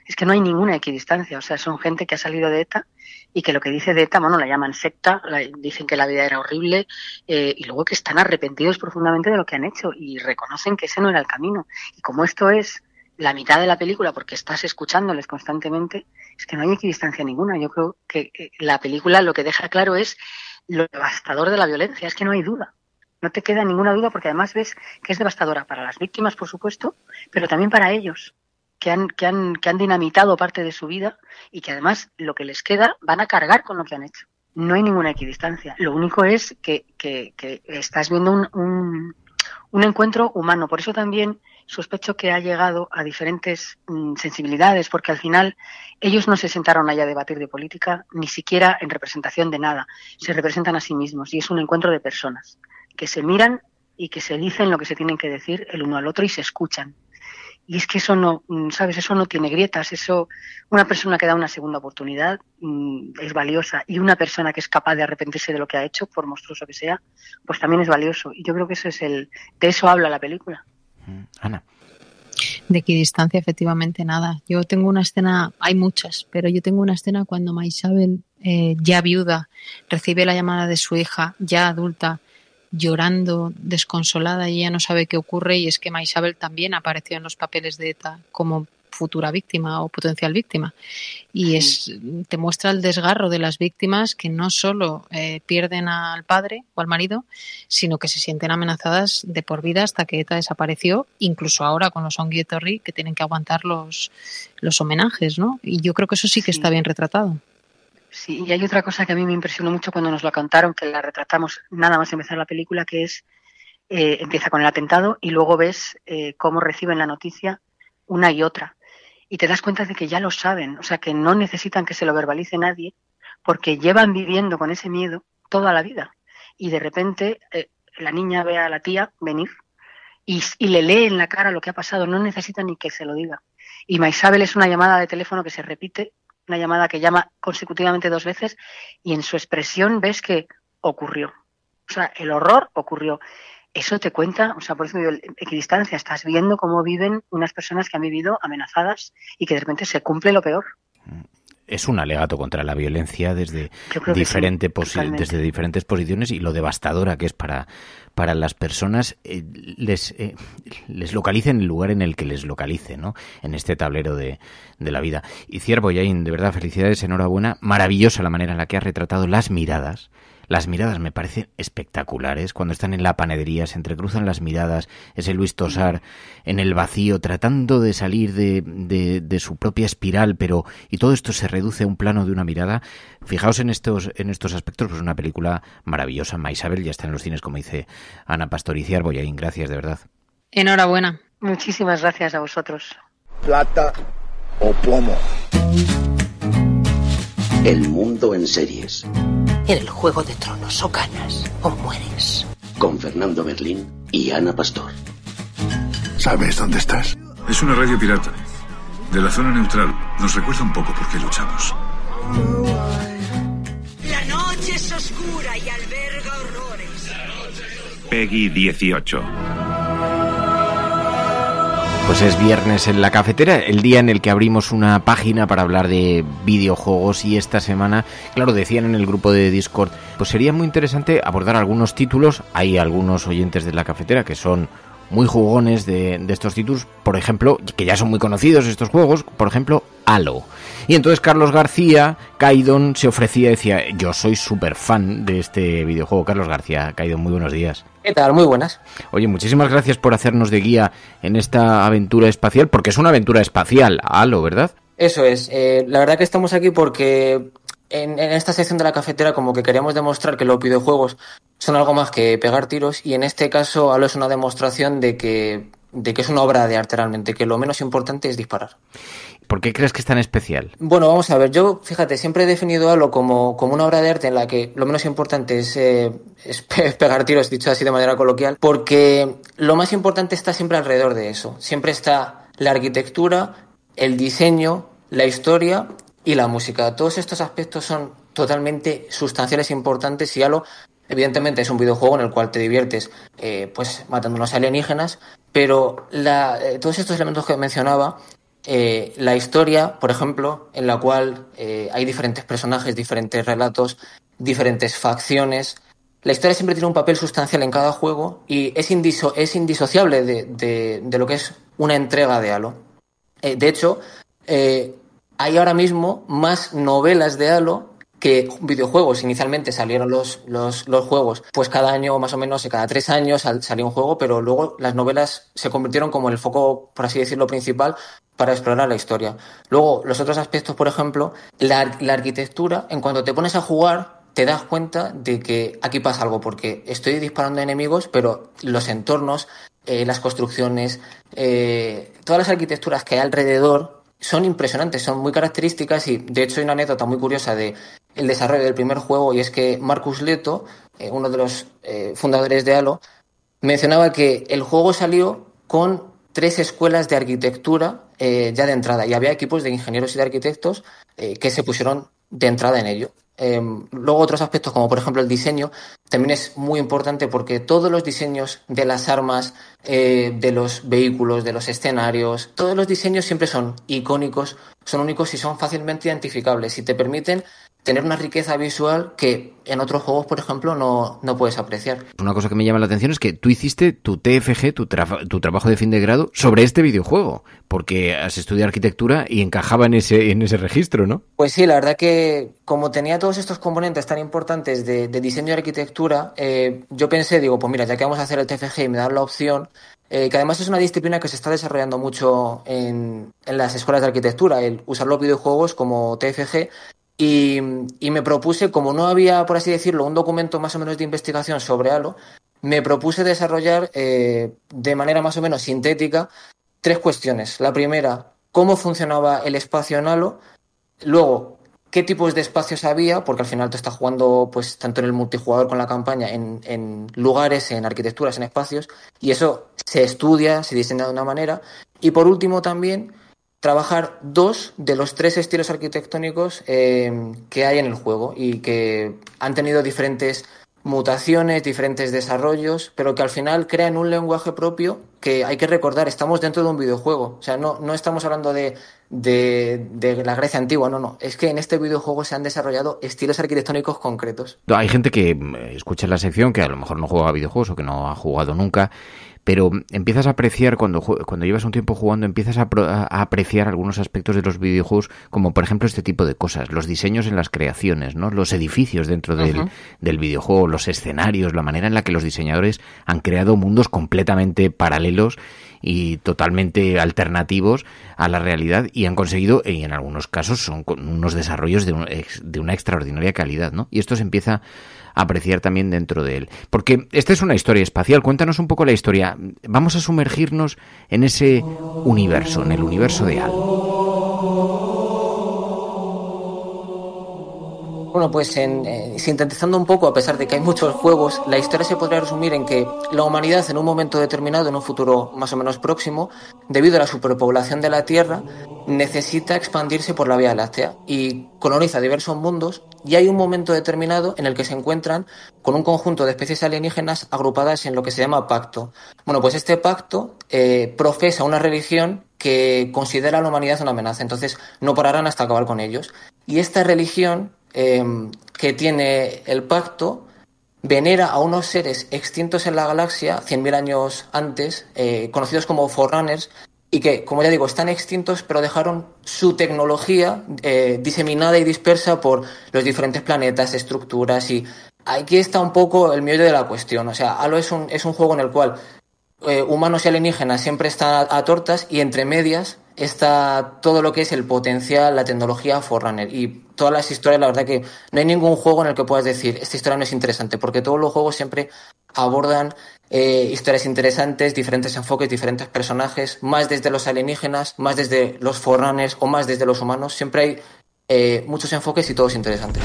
Es que no hay ninguna equidistancia, o sea, son gente que ha salido de ETA y que lo que dice de ETA, bueno, la llaman secta, dicen que la vida era horrible y luego que están arrepentidos profundamente de lo que han hecho y reconocen que ese no era el camino. Y como esto es la mitad de la película, porque estás escuchándoles constantemente, es que no hay equidistancia ninguna. Yo creo que la película lo que deja claro es lo devastador de la violencia, es que no hay duda. No te queda ninguna duda porque además ves que es devastadora para las víctimas, por supuesto, pero también para ellos, que han dinamitado parte de su vida y que además lo que les queda van a cargar con lo que han hecho. No hay ninguna equidistancia. Lo único es que estás viendo un encuentro humano. Por eso también sospecho que ha llegado a diferentes sensibilidades, porque al final ellos no se sentaron allá a debatir de política, ni siquiera en representación de nada. Se representan a sí mismos y es un encuentro de personas que se miran y que se dicen lo que se tienen que decir el uno al otro y se escuchan. Y es que eso no, ¿sabes? Eso no tiene grietas. Eso, una persona que da una segunda oportunidad es valiosa. Y una persona que es capaz de arrepentirse de lo que ha hecho, por monstruoso que sea, pues también es valioso. Y yo creo que de eso habla la película. Ana. De equidistancia, efectivamente, nada. Yo tengo una escena, hay muchas, pero yo tengo una escena cuando Maisabel, ya viuda, recibe la llamada de su hija, ya adulta, llorando, desconsolada, y ella no sabe qué ocurre, y es que Maisabel también apareció en los papeles de ETA como futura víctima o potencial víctima, y te muestra el desgarro de las víctimas que no solo pierden al padre o al marido, sino que se sienten amenazadas de por vida hasta que ETA desapareció, incluso ahora con los Ongi Etorri, que tienen que aguantar los homenajes, ¿no? Y yo creo que eso sí que está bien retratado. Sí, y hay otra cosa que a mí me impresionó mucho cuando nos lo contaron, que la retratamos nada más empezar la película, que es, empieza con el atentado y luego ves cómo reciben la noticia una y otra. Y te das cuenta de que ya lo saben, o sea, que no necesitan que se lo verbalice nadie, porque llevan viviendo con ese miedo toda la vida. Y de repente la niña ve a la tía venir y le lee en la cara lo que ha pasado, no necesita ni que se lo diga. Y Maisabel es una llamada de teléfono que se repite, una llamada que llama consecutivamente 2 veces y en su expresión ves que ocurrió. O sea, el horror ocurrió. Eso te cuenta, o sea, por eso digo, equidistancia, estás viendo cómo viven unas personas que han vivido amenazadas y que de repente se cumple lo peor. Es un alegato contra la violencia desde diferentes posiciones y lo devastadora que es para las personas, les localice en el lugar en el que les localice, ¿no? En este tablero de la vida. Y Itziar Bollaín, de verdad, felicidades, enhorabuena. Maravillosa la manera en la que has retratado las miradas. Las miradas me parecen espectaculares. Cuando están en la panadería, se entrecruzan las miradas. Ese Luis Tosar en el vacío, tratando de salir de su propia espiral, y todo esto se reduce a un plano de una mirada. Fijaos en estos aspectos, pues una película maravillosa. Maisabel ya está en los cines, como dice Ana Pastor. Itziar Bollaín, gracias, de verdad. Enhorabuena. Muchísimas gracias a vosotros. Plata o plomo. El mundo en series. En el Juego de Tronos, o ganas o mueres. Con Fernando Berlín y Ana Pastor. ¿Sabes dónde estás? Es una radio pirata. De la zona neutral. Nos recuerda un poco por qué luchamos. La noche es oscura y alberga horrores. Peggy 18. Pues es viernes en la cafetera, el día en el que abrimos una página para hablar de videojuegos, y esta semana, claro, decían en el grupo de Discord, pues sería muy interesante abordar algunos títulos. Hay algunos oyentes de la cafetera que son muy jugones de estos títulos, por ejemplo, que ya son muy conocidos estos juegos, por ejemplo, Halo. Y entonces Carlos García, Kaidon, se ofrecía y decía, yo soy súper fan de este videojuego. Carlos García, Kaidon, muy buenos días. ¿Qué tal? Muy buenas. Oye, muchísimas gracias por hacernos de guía en esta aventura espacial, porque es una aventura espacial, Halo, ¿verdad? Eso es. La verdad que estamos aquí porque en esta sección de la cafetera como que queríamos demostrar que los videojuegos son algo más que pegar tiros, y en este caso Halo es una demostración de que es una obra de arte realmente, que lo menos importante es disparar. ¿Por qué crees que es tan especial? Bueno, vamos a ver, yo, fíjate, siempre he definido Halo como una obra de arte en la que lo menos importante es pegar tiros, dicho así de manera coloquial, porque lo más importante está siempre alrededor de eso. Siempre está la arquitectura, el diseño, la historia y la música. Todos estos aspectos son totalmente sustanciales e importantes, y Halo, evidentemente, es un videojuego en el cual te diviertes pues matando unos alienígenas, pero todos estos elementos que mencionaba, la historia, por ejemplo, en la cual hay diferentes personajes, diferentes relatos, diferentes facciones. La historia siempre tiene un papel sustancial en cada juego y es indisociable de lo que es una entrega de Halo. De hecho, hay ahora mismo más novelas de Halo que videojuegos. Inicialmente salieron los juegos, pues cada año más o menos, cada 3 años salía un juego, pero luego las novelas se convirtieron como el foco, por así decirlo, principal para explorar la historia. Luego, los otros aspectos, por ejemplo, la arquitectura, en cuanto te pones a jugar, te das cuenta de que aquí pasa algo, porque estoy disparando a enemigos, pero los entornos, las construcciones, todas las arquitecturas que hay alrededor son impresionantes, son muy características, y de hecho hay una anécdota muy curiosa de el desarrollo del primer juego, y es que Marcus Leto, uno de los fundadores de Halo, mencionaba que el juego salió con 3 escuelas de arquitectura ya de entrada, y había equipos de ingenieros y de arquitectos que se pusieron de entrada en ello. Luego otros aspectos, como por ejemplo el diseño, también es muy importante, porque todos los diseños de las armas, de los vehículos, de los escenarios, todos los diseños siempre son icónicos, son únicos y son fácilmente identificables, y te permiten tener una riqueza visual que en otros juegos, por ejemplo, no puedes apreciar. Una cosa que me llama la atención es que tú hiciste tu TFG, tu trabajo de fin de grado, sobre este videojuego, porque has estudiado arquitectura y encajaba en ese registro, ¿no? Pues sí, la verdad que como tenía todos estos componentes tan importantes de diseño y arquitectura, yo pensé, digo, pues mira, ya que vamos a hacer el TFG y me dan la opción, que además es una disciplina que se está desarrollando mucho en las escuelas de arquitectura, el usar los videojuegos como TFG. Y me propuse, como no había, por así decirlo, un documento más o menos de investigación sobre Halo, me propuse desarrollar de manera más o menos sintética 3 cuestiones. La primera, cómo funcionaba el espacio en Halo. Luego, qué tipos de espacios había, porque al final tú estás jugando pues tanto en el multijugador con la campaña, en lugares, en arquitecturas, en espacios, y eso se estudia, se diseña de una manera. Y por último también, trabajar 2 de los 3 estilos arquitectónicos que hay en el juego, y que han tenido diferentes mutaciones, diferentes desarrollos, pero que al final crean un lenguaje propio que hay que recordar, estamos dentro de un videojuego, o sea, no estamos hablando de la Grecia antigua, no, es que en este videojuego se han desarrollado estilos arquitectónicos concretos. Hay gente que escucha la sección que a lo mejor no juega a videojuegos o que no ha jugado nunca, pero empiezas a apreciar, cuando llevas un tiempo jugando, empiezas a apreciar algunos aspectos de los videojuegos, como por ejemplo este tipo de cosas, los diseños en las creaciones, ¿no? Los edificios dentro del videojuego, los escenarios, la manera en la que los diseñadores han creado mundos completamente paralelos y totalmente alternativos a la realidad, y han conseguido, y en algunos casos son con unos desarrollos de una extraordinaria calidad, ¿no? Y esto se empieza a apreciar también dentro de él. Porque esta es una historia espacial. Cuéntanos un poco la historia. Vamos a sumergirnos en ese universo, en el universo de Halo. Bueno, pues sintetizando un poco, a pesar de que hay muchos juegos, la historia se podría resumir en que la humanidad en un momento determinado, en un futuro más o menos próximo, debido a la superpoblación de la Tierra, necesita expandirse por la Vía Láctea y coloniza diversos mundos, y hay un momento determinado en el que se encuentran con un conjunto de especies alienígenas agrupadas en lo que se llama pacto. Bueno, pues este pacto profesa una religión que considera a la humanidad una amenaza, entonces no pararán hasta acabar con ellos. Y esta religión que tiene el pacto venera a unos seres extintos en la galaxia 100.000 años antes, conocidos como Forerunners, y que, como ya digo, están extintos, pero dejaron su tecnología diseminada y dispersa por los diferentes planetas, estructuras, y aquí está un poco el meollo de la cuestión. O sea, Halo es un juego en el cual humanos y alienígenas siempre están a tortas, y entre medias está todo lo que es el potencial, la tecnología Forerunner, y todas las historias. La verdad que no hay ningún juego en el que puedas decir esta historia no es interesante, porque todos los juegos siempre abordan historias interesantes, diferentes enfoques, diferentes personajes, más desde los alienígenas, más desde los Forerunners o más desde los humanos. Siempre hay muchos enfoques y todos interesantes.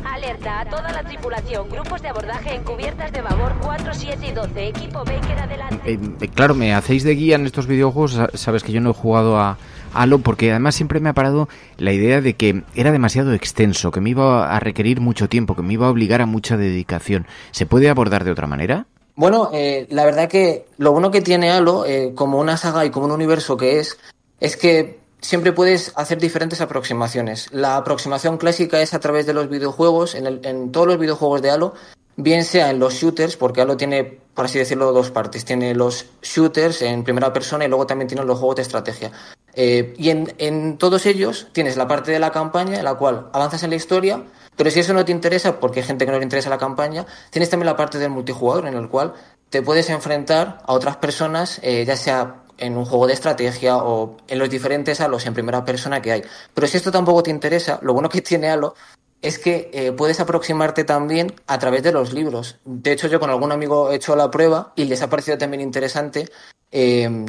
Alerta a toda la tripulación, grupos de abordaje en cubiertas de babor 4, 7 y 12, equipo Baker adelante. Claro, me hacéis de guía en estos videojuegos. Sabes que yo no he jugado a Halo porque además siempre me ha parado la idea de que era demasiado extenso, que me iba a requerir mucho tiempo, que me iba a obligar a mucha dedicación. ¿Se puede abordar de otra manera? Bueno, la verdad que lo bueno que tiene Halo, como una saga y como un universo que es que siempre puedes hacer diferentes aproximaciones. La aproximación clásica es a través de los videojuegos, en todos los videojuegos de Halo, bien sea en los shooters, porque Halo tiene, por así decirlo, dos partes. Tiene los shooters en primera persona y luego también tiene los juegos de estrategia. Y en todos ellos tienes la parte de la campaña en la cual avanzas en la historia, pero si eso no te interesa, porque hay gente que no le interesa la campaña, tienes también la parte del multijugador, en el cual te puedes enfrentar a otras personas, ya sea en un juego de estrategia o en los diferentes Halos en primera persona que hay. Pero si esto tampoco te interesa, lo bueno que tiene Halo es que puedes aproximarte también a través de los libros. De hecho, yo con algún amigo he hecho la prueba y les ha parecido también interesante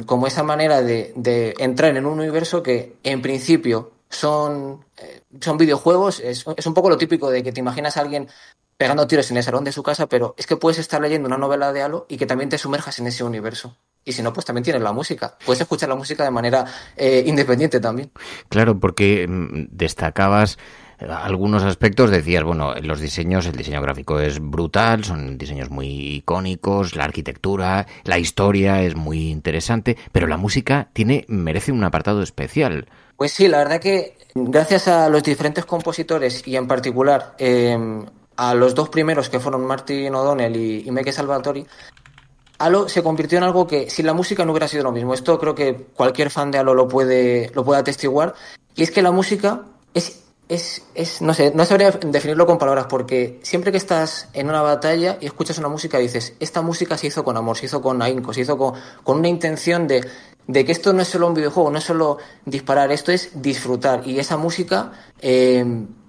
como esa manera de entrar en un universo que en principio son videojuegos. Es un poco lo típico de que te imaginas a alguien pegando tiros en el salón de su casa, pero es que puedes estar leyendo una novela de Halo y que también te sumerjas en ese universo. Y si no, pues también tienes la música. Puedes escuchar la música de manera independiente también. Claro, porque destacabas algunos aspectos, decías, bueno, los diseños, el diseño gráfico es brutal, son diseños muy icónicos, la arquitectura, la historia es muy interesante, pero la música merece un apartado especial. Pues sí, la verdad que gracias a los diferentes compositores y en particular a los dos primeros que fueron Martin O'Donnell y Mike Salvatori, Halo se convirtió en algo que sin la música no hubiera sido lo mismo. Esto creo que cualquier fan de Halo lo puede atestiguar, y es que la música no sé, no sabría definirlo con palabras, porque siempre que estás en una batalla y escuchas una música dices, esta música se hizo con amor, se hizo con ahínco, se hizo con una intención de que esto no es solo un videojuego, no es solo disparar, esto es disfrutar. Y esa música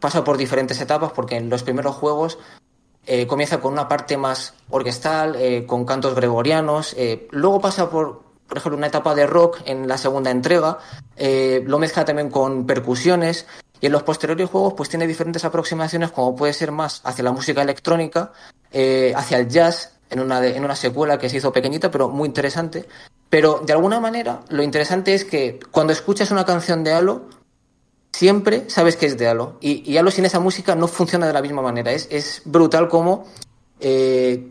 pasa por diferentes etapas, porque en los primeros juegos comienza con una parte más orquestal, con cantos gregorianos, luego pasa por ejemplo, una etapa de rock en la segunda entrega, lo mezcla también con percusiones, y en los posteriores juegos pues tiene diferentes aproximaciones, como puede ser más hacia la música electrónica, hacia el jazz, en una secuela que se hizo pequeñita pero muy interesante. Pero de alguna manera lo interesante es que cuando escuchas una canción de Halo siempre sabes que es de Halo, y Halo sin esa música no funciona de la misma manera. Es brutal cómo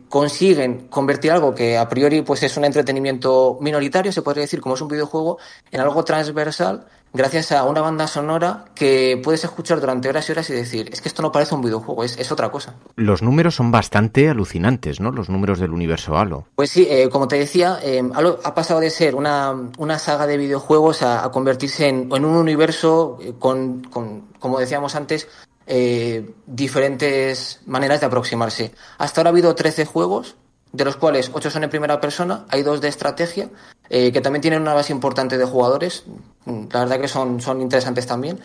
consiguen convertir algo que a priori pues es un entretenimiento minoritario, se podría decir, como es un videojuego, en algo transversal, gracias a una banda sonora que puedes escuchar durante horas y horas y decir, es que esto no parece un videojuego, es otra cosa. Los números son bastante alucinantes, ¿no? Los números del universo Halo. Pues sí, como te decía, Halo ha pasado de ser una saga de videojuegos a convertirse en un universo con, como decíamos antes, diferentes maneras de aproximarse. Hasta ahora ha habido 13 juegos, de los cuales 8 son en primera persona, hay 2 de estrategia, que también tienen una base importante de jugadores, la verdad que son interesantes también,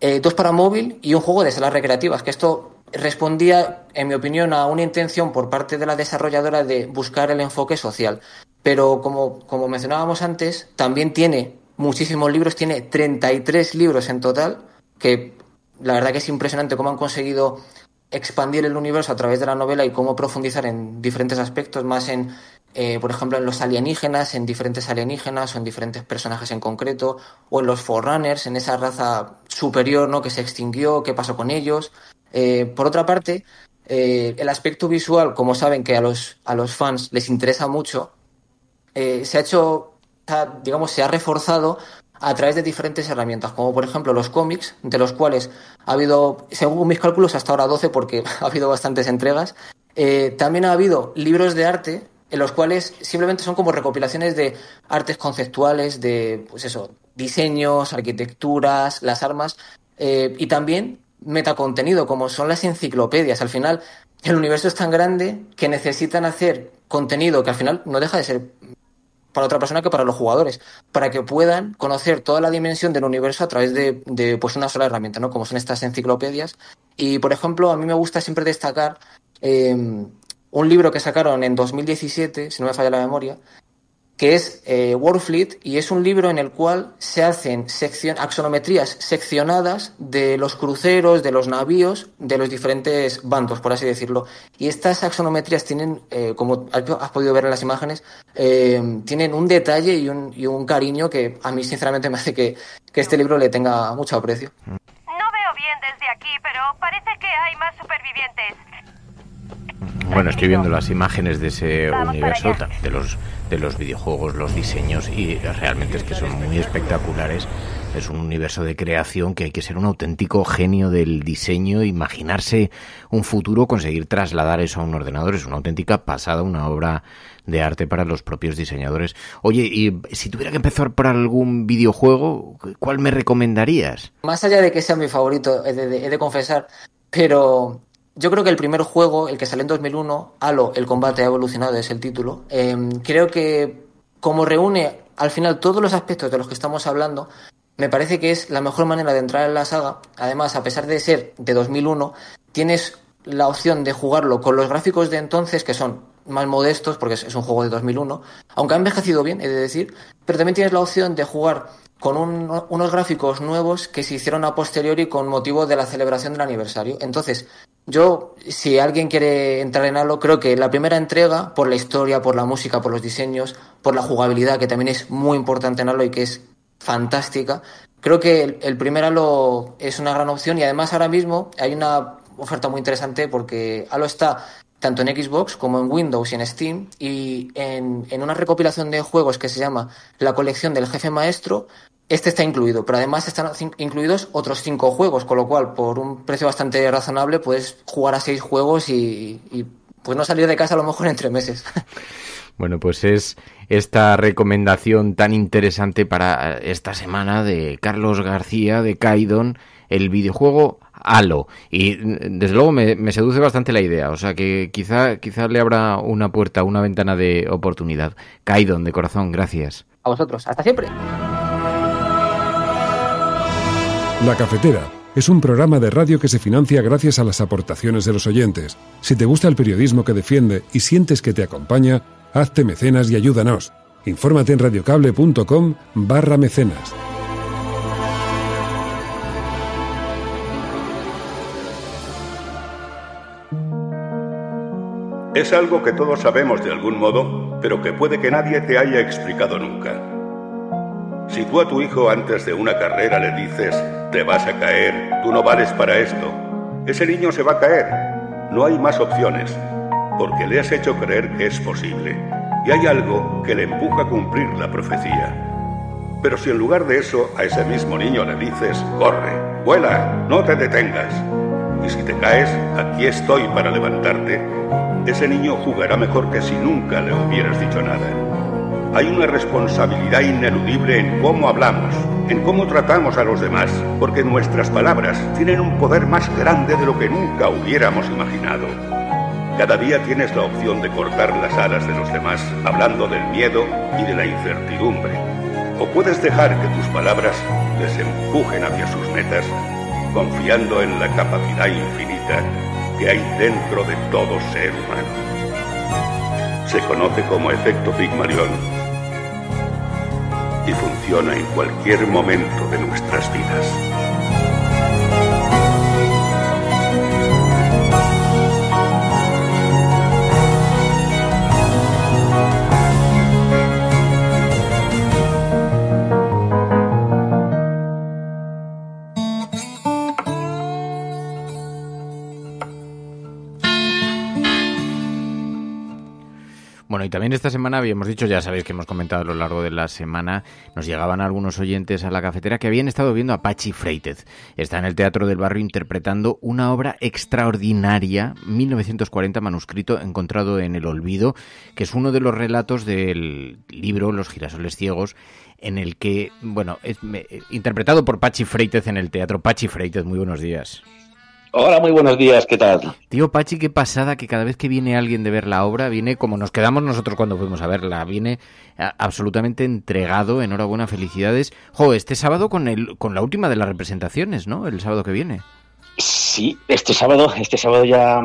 2 para móvil y un juego de salas recreativas, que esto respondía, en mi opinión, a una intención por parte de la desarrolladora de buscar el enfoque social. Pero como mencionábamos antes, también tiene muchísimos libros, tiene 33 libros en total, que la verdad que es impresionante cómo han conseguido expandir el universo a través de la novela y cómo profundizar en diferentes aspectos, más en, por ejemplo, en los alienígenas, en diferentes alienígenas o en diferentes personajes en concreto, o en los Forerunners, en esa raza superior, ¿no?, que se extinguió, qué pasó con ellos. Por otra parte, el aspecto visual, como saben que a los fans les interesa mucho, se ha reforzado a través de diferentes herramientas, como por ejemplo los cómics, de los cuales ha habido, según mis cálculos, hasta ahora 12, porque ha habido bastantes entregas. También ha habido libros de arte, en los cuales simplemente son como recopilaciones de artes conceptuales, de, pues eso, diseños, arquitecturas, las armas, y también metacontenido, como son las enciclopedias. Al final, el universo es tan grande que necesitan hacer contenido que al final no deja de ser para otra persona que para los jugadores, para que puedan conocer toda la dimensión del universo a través de pues una sola herramienta, ¿no? Como son estas enciclopedias. Y, por ejemplo, a mí me gusta siempre destacar un libro que sacaron en 2017, si no me falla la memoria, que es Warfleet, y es un libro en el cual se hacen axonometrías seccionadas de los cruceros, de los navíos, de los diferentes bandos, por así decirlo. Y estas axonometrías tienen, como has podido ver en las imágenes, tienen un detalle y un cariño que a mí sinceramente me hace que este libro le tenga mucho aprecio. No veo bien desde aquí, pero parece que hay más supervivientes. Bueno, estoy viendo las imágenes de ese universo, de los videojuegos, los diseños, y realmente es que son muy espectaculares. Es un universo de creación que hay que ser un auténtico genio del diseño, imaginarse un futuro, conseguir trasladar eso a un ordenador. Es una auténtica pasada, una obra de arte para los propios diseñadores. Oye, y si tuviera que empezar por algún videojuego, ¿cuál me recomendarías? Más allá de que sea mi favorito, he de confesar, pero yo creo que el primer juego, el que salió en 2001, Halo, el combate ha evolucionado, es el título. Creo que como reúne al final todos los aspectos de los que estamos hablando, me parece que es la mejor manera de entrar en la saga. Además, a pesar de ser de 2001, tienes la opción de jugarlo con los gráficos de entonces, que son más modestos, porque es un juego de 2001, aunque ha envejecido bien, he de decir, pero también tienes la opción de jugar con unos gráficos nuevos que se hicieron a posteriori con motivo de la celebración del aniversario. Entonces, yo, si alguien quiere entrar en Halo, creo que la primera entrega, por la historia, por la música, por los diseños, por la jugabilidad, que también es muy importante en Halo y que es fantástica, creo que el primer Halo es una gran opción. Y además ahora mismo hay una oferta muy interesante porque Halo está tanto en Xbox como en Windows y en Steam, y en una recopilación de juegos que se llama la colección del jefe maestro, este está incluido, pero además están incluidos otros 5 juegos, con lo cual por un precio bastante razonable puedes jugar a 6 juegos y pues no salir de casa a lo mejor en 3 meses. Bueno, pues es esta recomendación tan interesante para esta semana de Carlos García, de Kaidon, el videojuego Halo. Y desde luego me seduce bastante la idea, o sea que quizá le abra una puerta, una ventana de oportunidad. Kaidon, de corazón, gracias. A vosotros, hasta siempre. La Cafetera es un programa de radio que se financia gracias a las aportaciones de los oyentes. Si te gusta el periodismo que defiende y sientes que te acompaña, hazte mecenas y ayúdanos. Infórmate en radiocable.com/mecenas. Es algo que todos sabemos de algún modo, pero que puede que nadie te haya explicado nunca. Si tú a tu hijo antes de una carrera le dices, te vas a caer, tú no vales para esto, ese niño se va a caer. No hay más opciones, porque le has hecho creer que es posible. Y hay algo que le empuja a cumplir la profecía. Pero si en lugar de eso a ese mismo niño le dices, corre, vuela, no te detengas, y si te caes, aquí estoy para levantarte, ese niño jugará mejor que si nunca le hubieras dicho nada. Hay una responsabilidad ineludible en cómo hablamos, en cómo tratamos a los demás, porque nuestras palabras tienen un poder más grande de lo que nunca hubiéramos imaginado. Cada día tienes la opción de cortar las alas de los demás, hablando del miedo y de la incertidumbre. O puedes dejar que tus palabras les empujen hacia sus metas, confiando en la capacidad infinita que hay dentro de todo ser humano. Se conoce como efecto Pigmalión y funciona en cualquier momento de nuestras vidas. Bueno, y también esta semana habíamos dicho, ya sabéis que hemos comentado a lo largo de la semana, nos llegaban algunos oyentes a la cafetera que habían estado viendo a Patxi Freites. Está en el Teatro del Barrio interpretando una obra extraordinaria, 1940, manuscrito encontrado en el olvido, que es uno de los relatos del libro Los girasoles ciegos, en el que, bueno, es interpretado por Patxi Freites en el teatro. Patxi Freites, muy buenos días. Hola, muy buenos días, ¿qué tal? Tío Patxi, qué pasada que cada vez que viene alguien de ver la obra, viene como nos quedamos nosotros cuando fuimos a verla, viene absolutamente entregado, enhorabuena, felicidades. Jo, este sábado con la última de las representaciones, ¿no? El sábado que viene. Sí, este sábado ya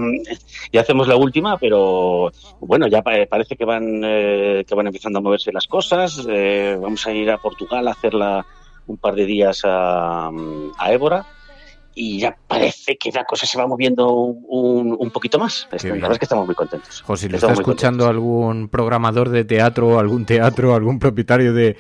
hacemos la última, pero bueno, ya parece que van empezando a moverse las cosas. Vamos a ir a Portugal a hacerla un par de días a Évora. Y ya parece que la cosa se va moviendo un poquito más. La verdad es que estamos muy contentos. José, ¿lo está escuchando algún programador de teatro, algún propietario de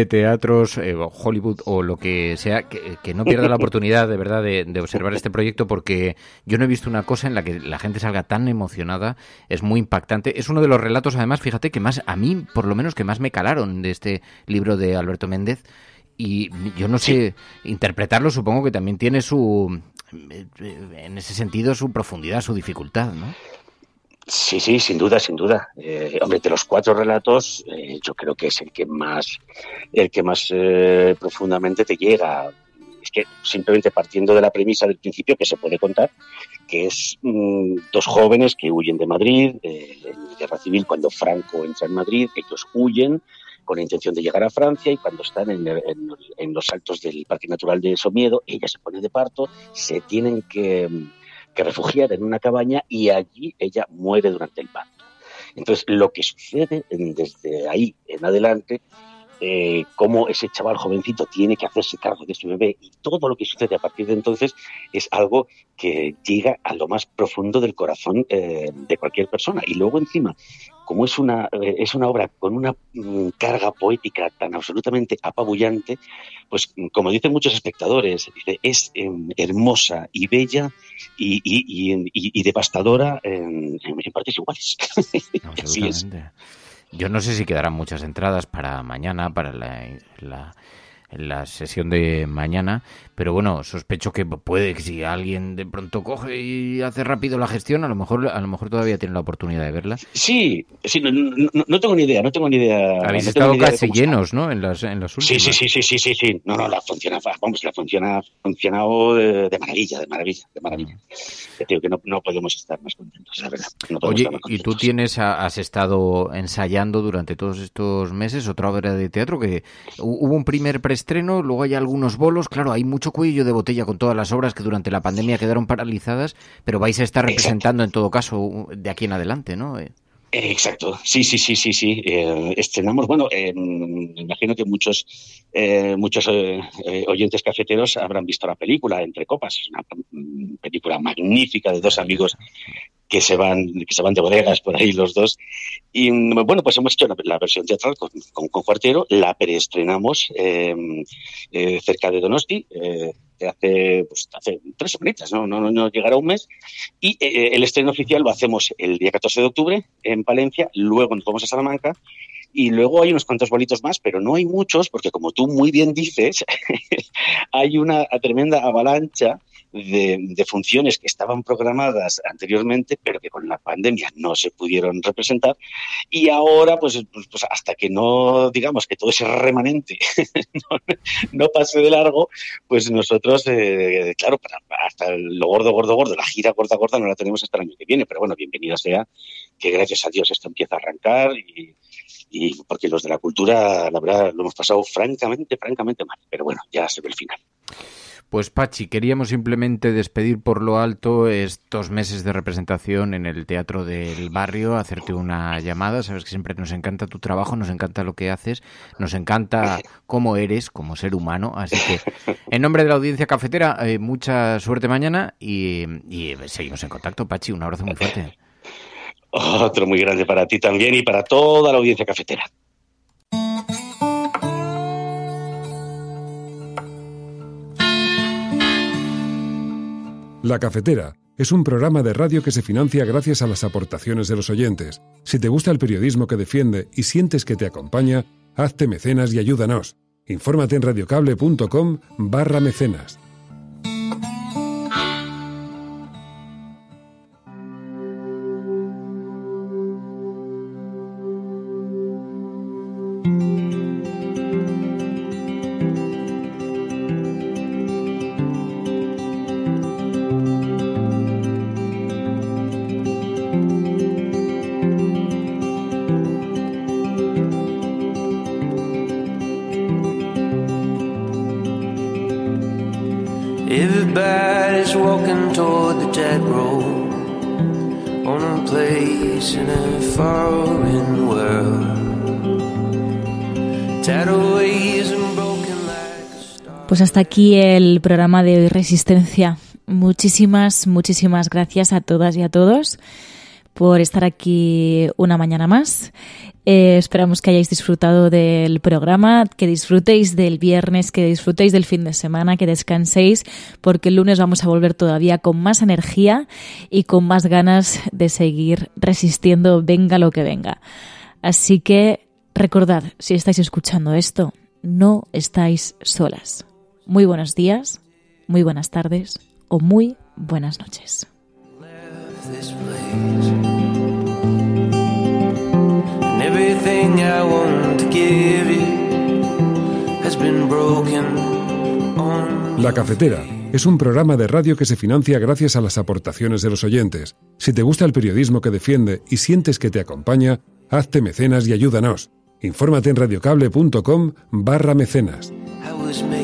teatros, Hollywood o lo que sea, que no pierda la oportunidad de verdad de observar este proyecto, porque yo no he visto una cosa en la que la gente salga tan emocionada? Es muy impactante. Es uno de los relatos, además, fíjate, que más, a mí por lo menos, que más me calaron de este libro de Alberto Méndez. Y yo no sé, interpretarlo supongo que también tiene en ese sentido, su profundidad, su dificultad, ¿no? Sí, sin duda. Hombre, de los 4 relatos, yo creo que es el que más profundamente te llega. Es que simplemente partiendo de la premisa del principio que se puede contar, que es 2 jóvenes que huyen de Madrid, en la guerra civil, cuando Franco entra en Madrid, ellos huyen con la intención de llegar a Francia, y cuando están en los altos del Parque Natural de Somiedo, ella se pone de parto, se tienen que refugiar en una cabaña y allí ella muere durante el parto. Entonces, lo que sucede desde ahí en adelante, cómo ese chaval jovencito tiene que hacerse cargo de su bebé, y todo lo que sucede a partir de entonces es algo que llega a lo más profundo del corazón de cualquier persona. Y luego encima, como es una obra con una carga poética tan absolutamente apabullante, pues como dicen muchos espectadores, es hermosa y bella y devastadora en partes iguales. Así es. Yo no sé si quedarán muchas entradas para mañana, para la sesión de mañana, pero bueno, sospecho que puede que si alguien de pronto coge y hace rápido la gestión, a lo mejor todavía tiene la oportunidad de verla. Sí, no tengo ni idea. Habéis estado casi llenos, ¿no? En las últimas. Sí. No, la ha funcionado de maravilla. Te digo que no podemos estar más contentos, la verdad. Oye, y tú has estado ensayando durante todos estos meses otra obra de teatro que hubo un primer preestreno, luego hay algunos bolos, claro, hay mucho cuello de botella con todas las obras que durante la pandemia quedaron paralizadas, pero vais a estar representando en todo caso de aquí en adelante, ¿no? Exacto, sí. Estrenamos, me imagino que muchos oyentes cafeteros habrán visto la película Entre Copas, una película magnífica de 2 amigos que se van de bodegas por ahí los dos. Y bueno, pues hemos hecho la versión teatral con Cuartero, la preestrenamos cerca de Donosti, hace 3 semanitas, no llegará un mes, y el estreno oficial lo hacemos el día 14 de octubre en Palencia, luego nos vamos a Salamanca, y luego hay unos cuantos bolitos más, pero no hay muchos, porque como tú muy bien dices, hay una tremenda avalancha de funciones que estaban programadas anteriormente, pero que con la pandemia no se pudieron representar, y ahora pues hasta que no, digamos, que todo ese remanente no pase de largo, pues nosotros, claro, hasta lo gordo, la gira gorda no la tenemos hasta el año que viene, pero bueno, bienvenido sea, que gracias a Dios esto empieza a arrancar, y porque los de la cultura, la verdad, lo hemos pasado francamente mal, pero bueno, ya se ve el final. Pues Patxi, queríamos simplemente despedir por lo alto estos meses de representación en el Teatro del Barrio, hacerte una llamada. Sabes que siempre nos encanta tu trabajo, nos encanta lo que haces, nos encanta cómo eres como ser humano. Así que, en nombre de la audiencia cafetera, mucha suerte mañana y seguimos en contacto. Patxi, un abrazo muy fuerte. Otro muy grande para ti también y para toda la audiencia cafetera. La Cafetera, es un programa de radio que se financia gracias a las aportaciones de los oyentes. Si te gusta el periodismo que defiende y sientes que te acompaña, hazte mecenas y ayúdanos. Infórmate en radiocable.com/mecenas. Everybody's walking toward the dead road on a place in a foreign world. Tattooways and broken like. Pues hasta aquí el programa de hoy, Resistencia. Muchísimas gracias a todas y a todos por estar aquí una mañana más. Esperamos que hayáis disfrutado del programa, que disfrutéis del viernes, que disfrutéis del fin de semana, que descanséis, porque el lunes vamos a volver todavía con más energía y con más ganas de seguir resistiendo, venga lo que venga. Así que recordad, si estáis escuchando esto, no estáis solas. Muy buenos días, muy buenas tardes o muy buenas noches. Everything I want to give you has been broken on. La Cafetera es un programa de radio que se financia gracias a las aportaciones de los oyentes. Si te gusta el periodismo que defiende y sientes que te acompaña, hazte mecenas y ayúdanos. Infórmate en radiocable.com/mecenas. I was made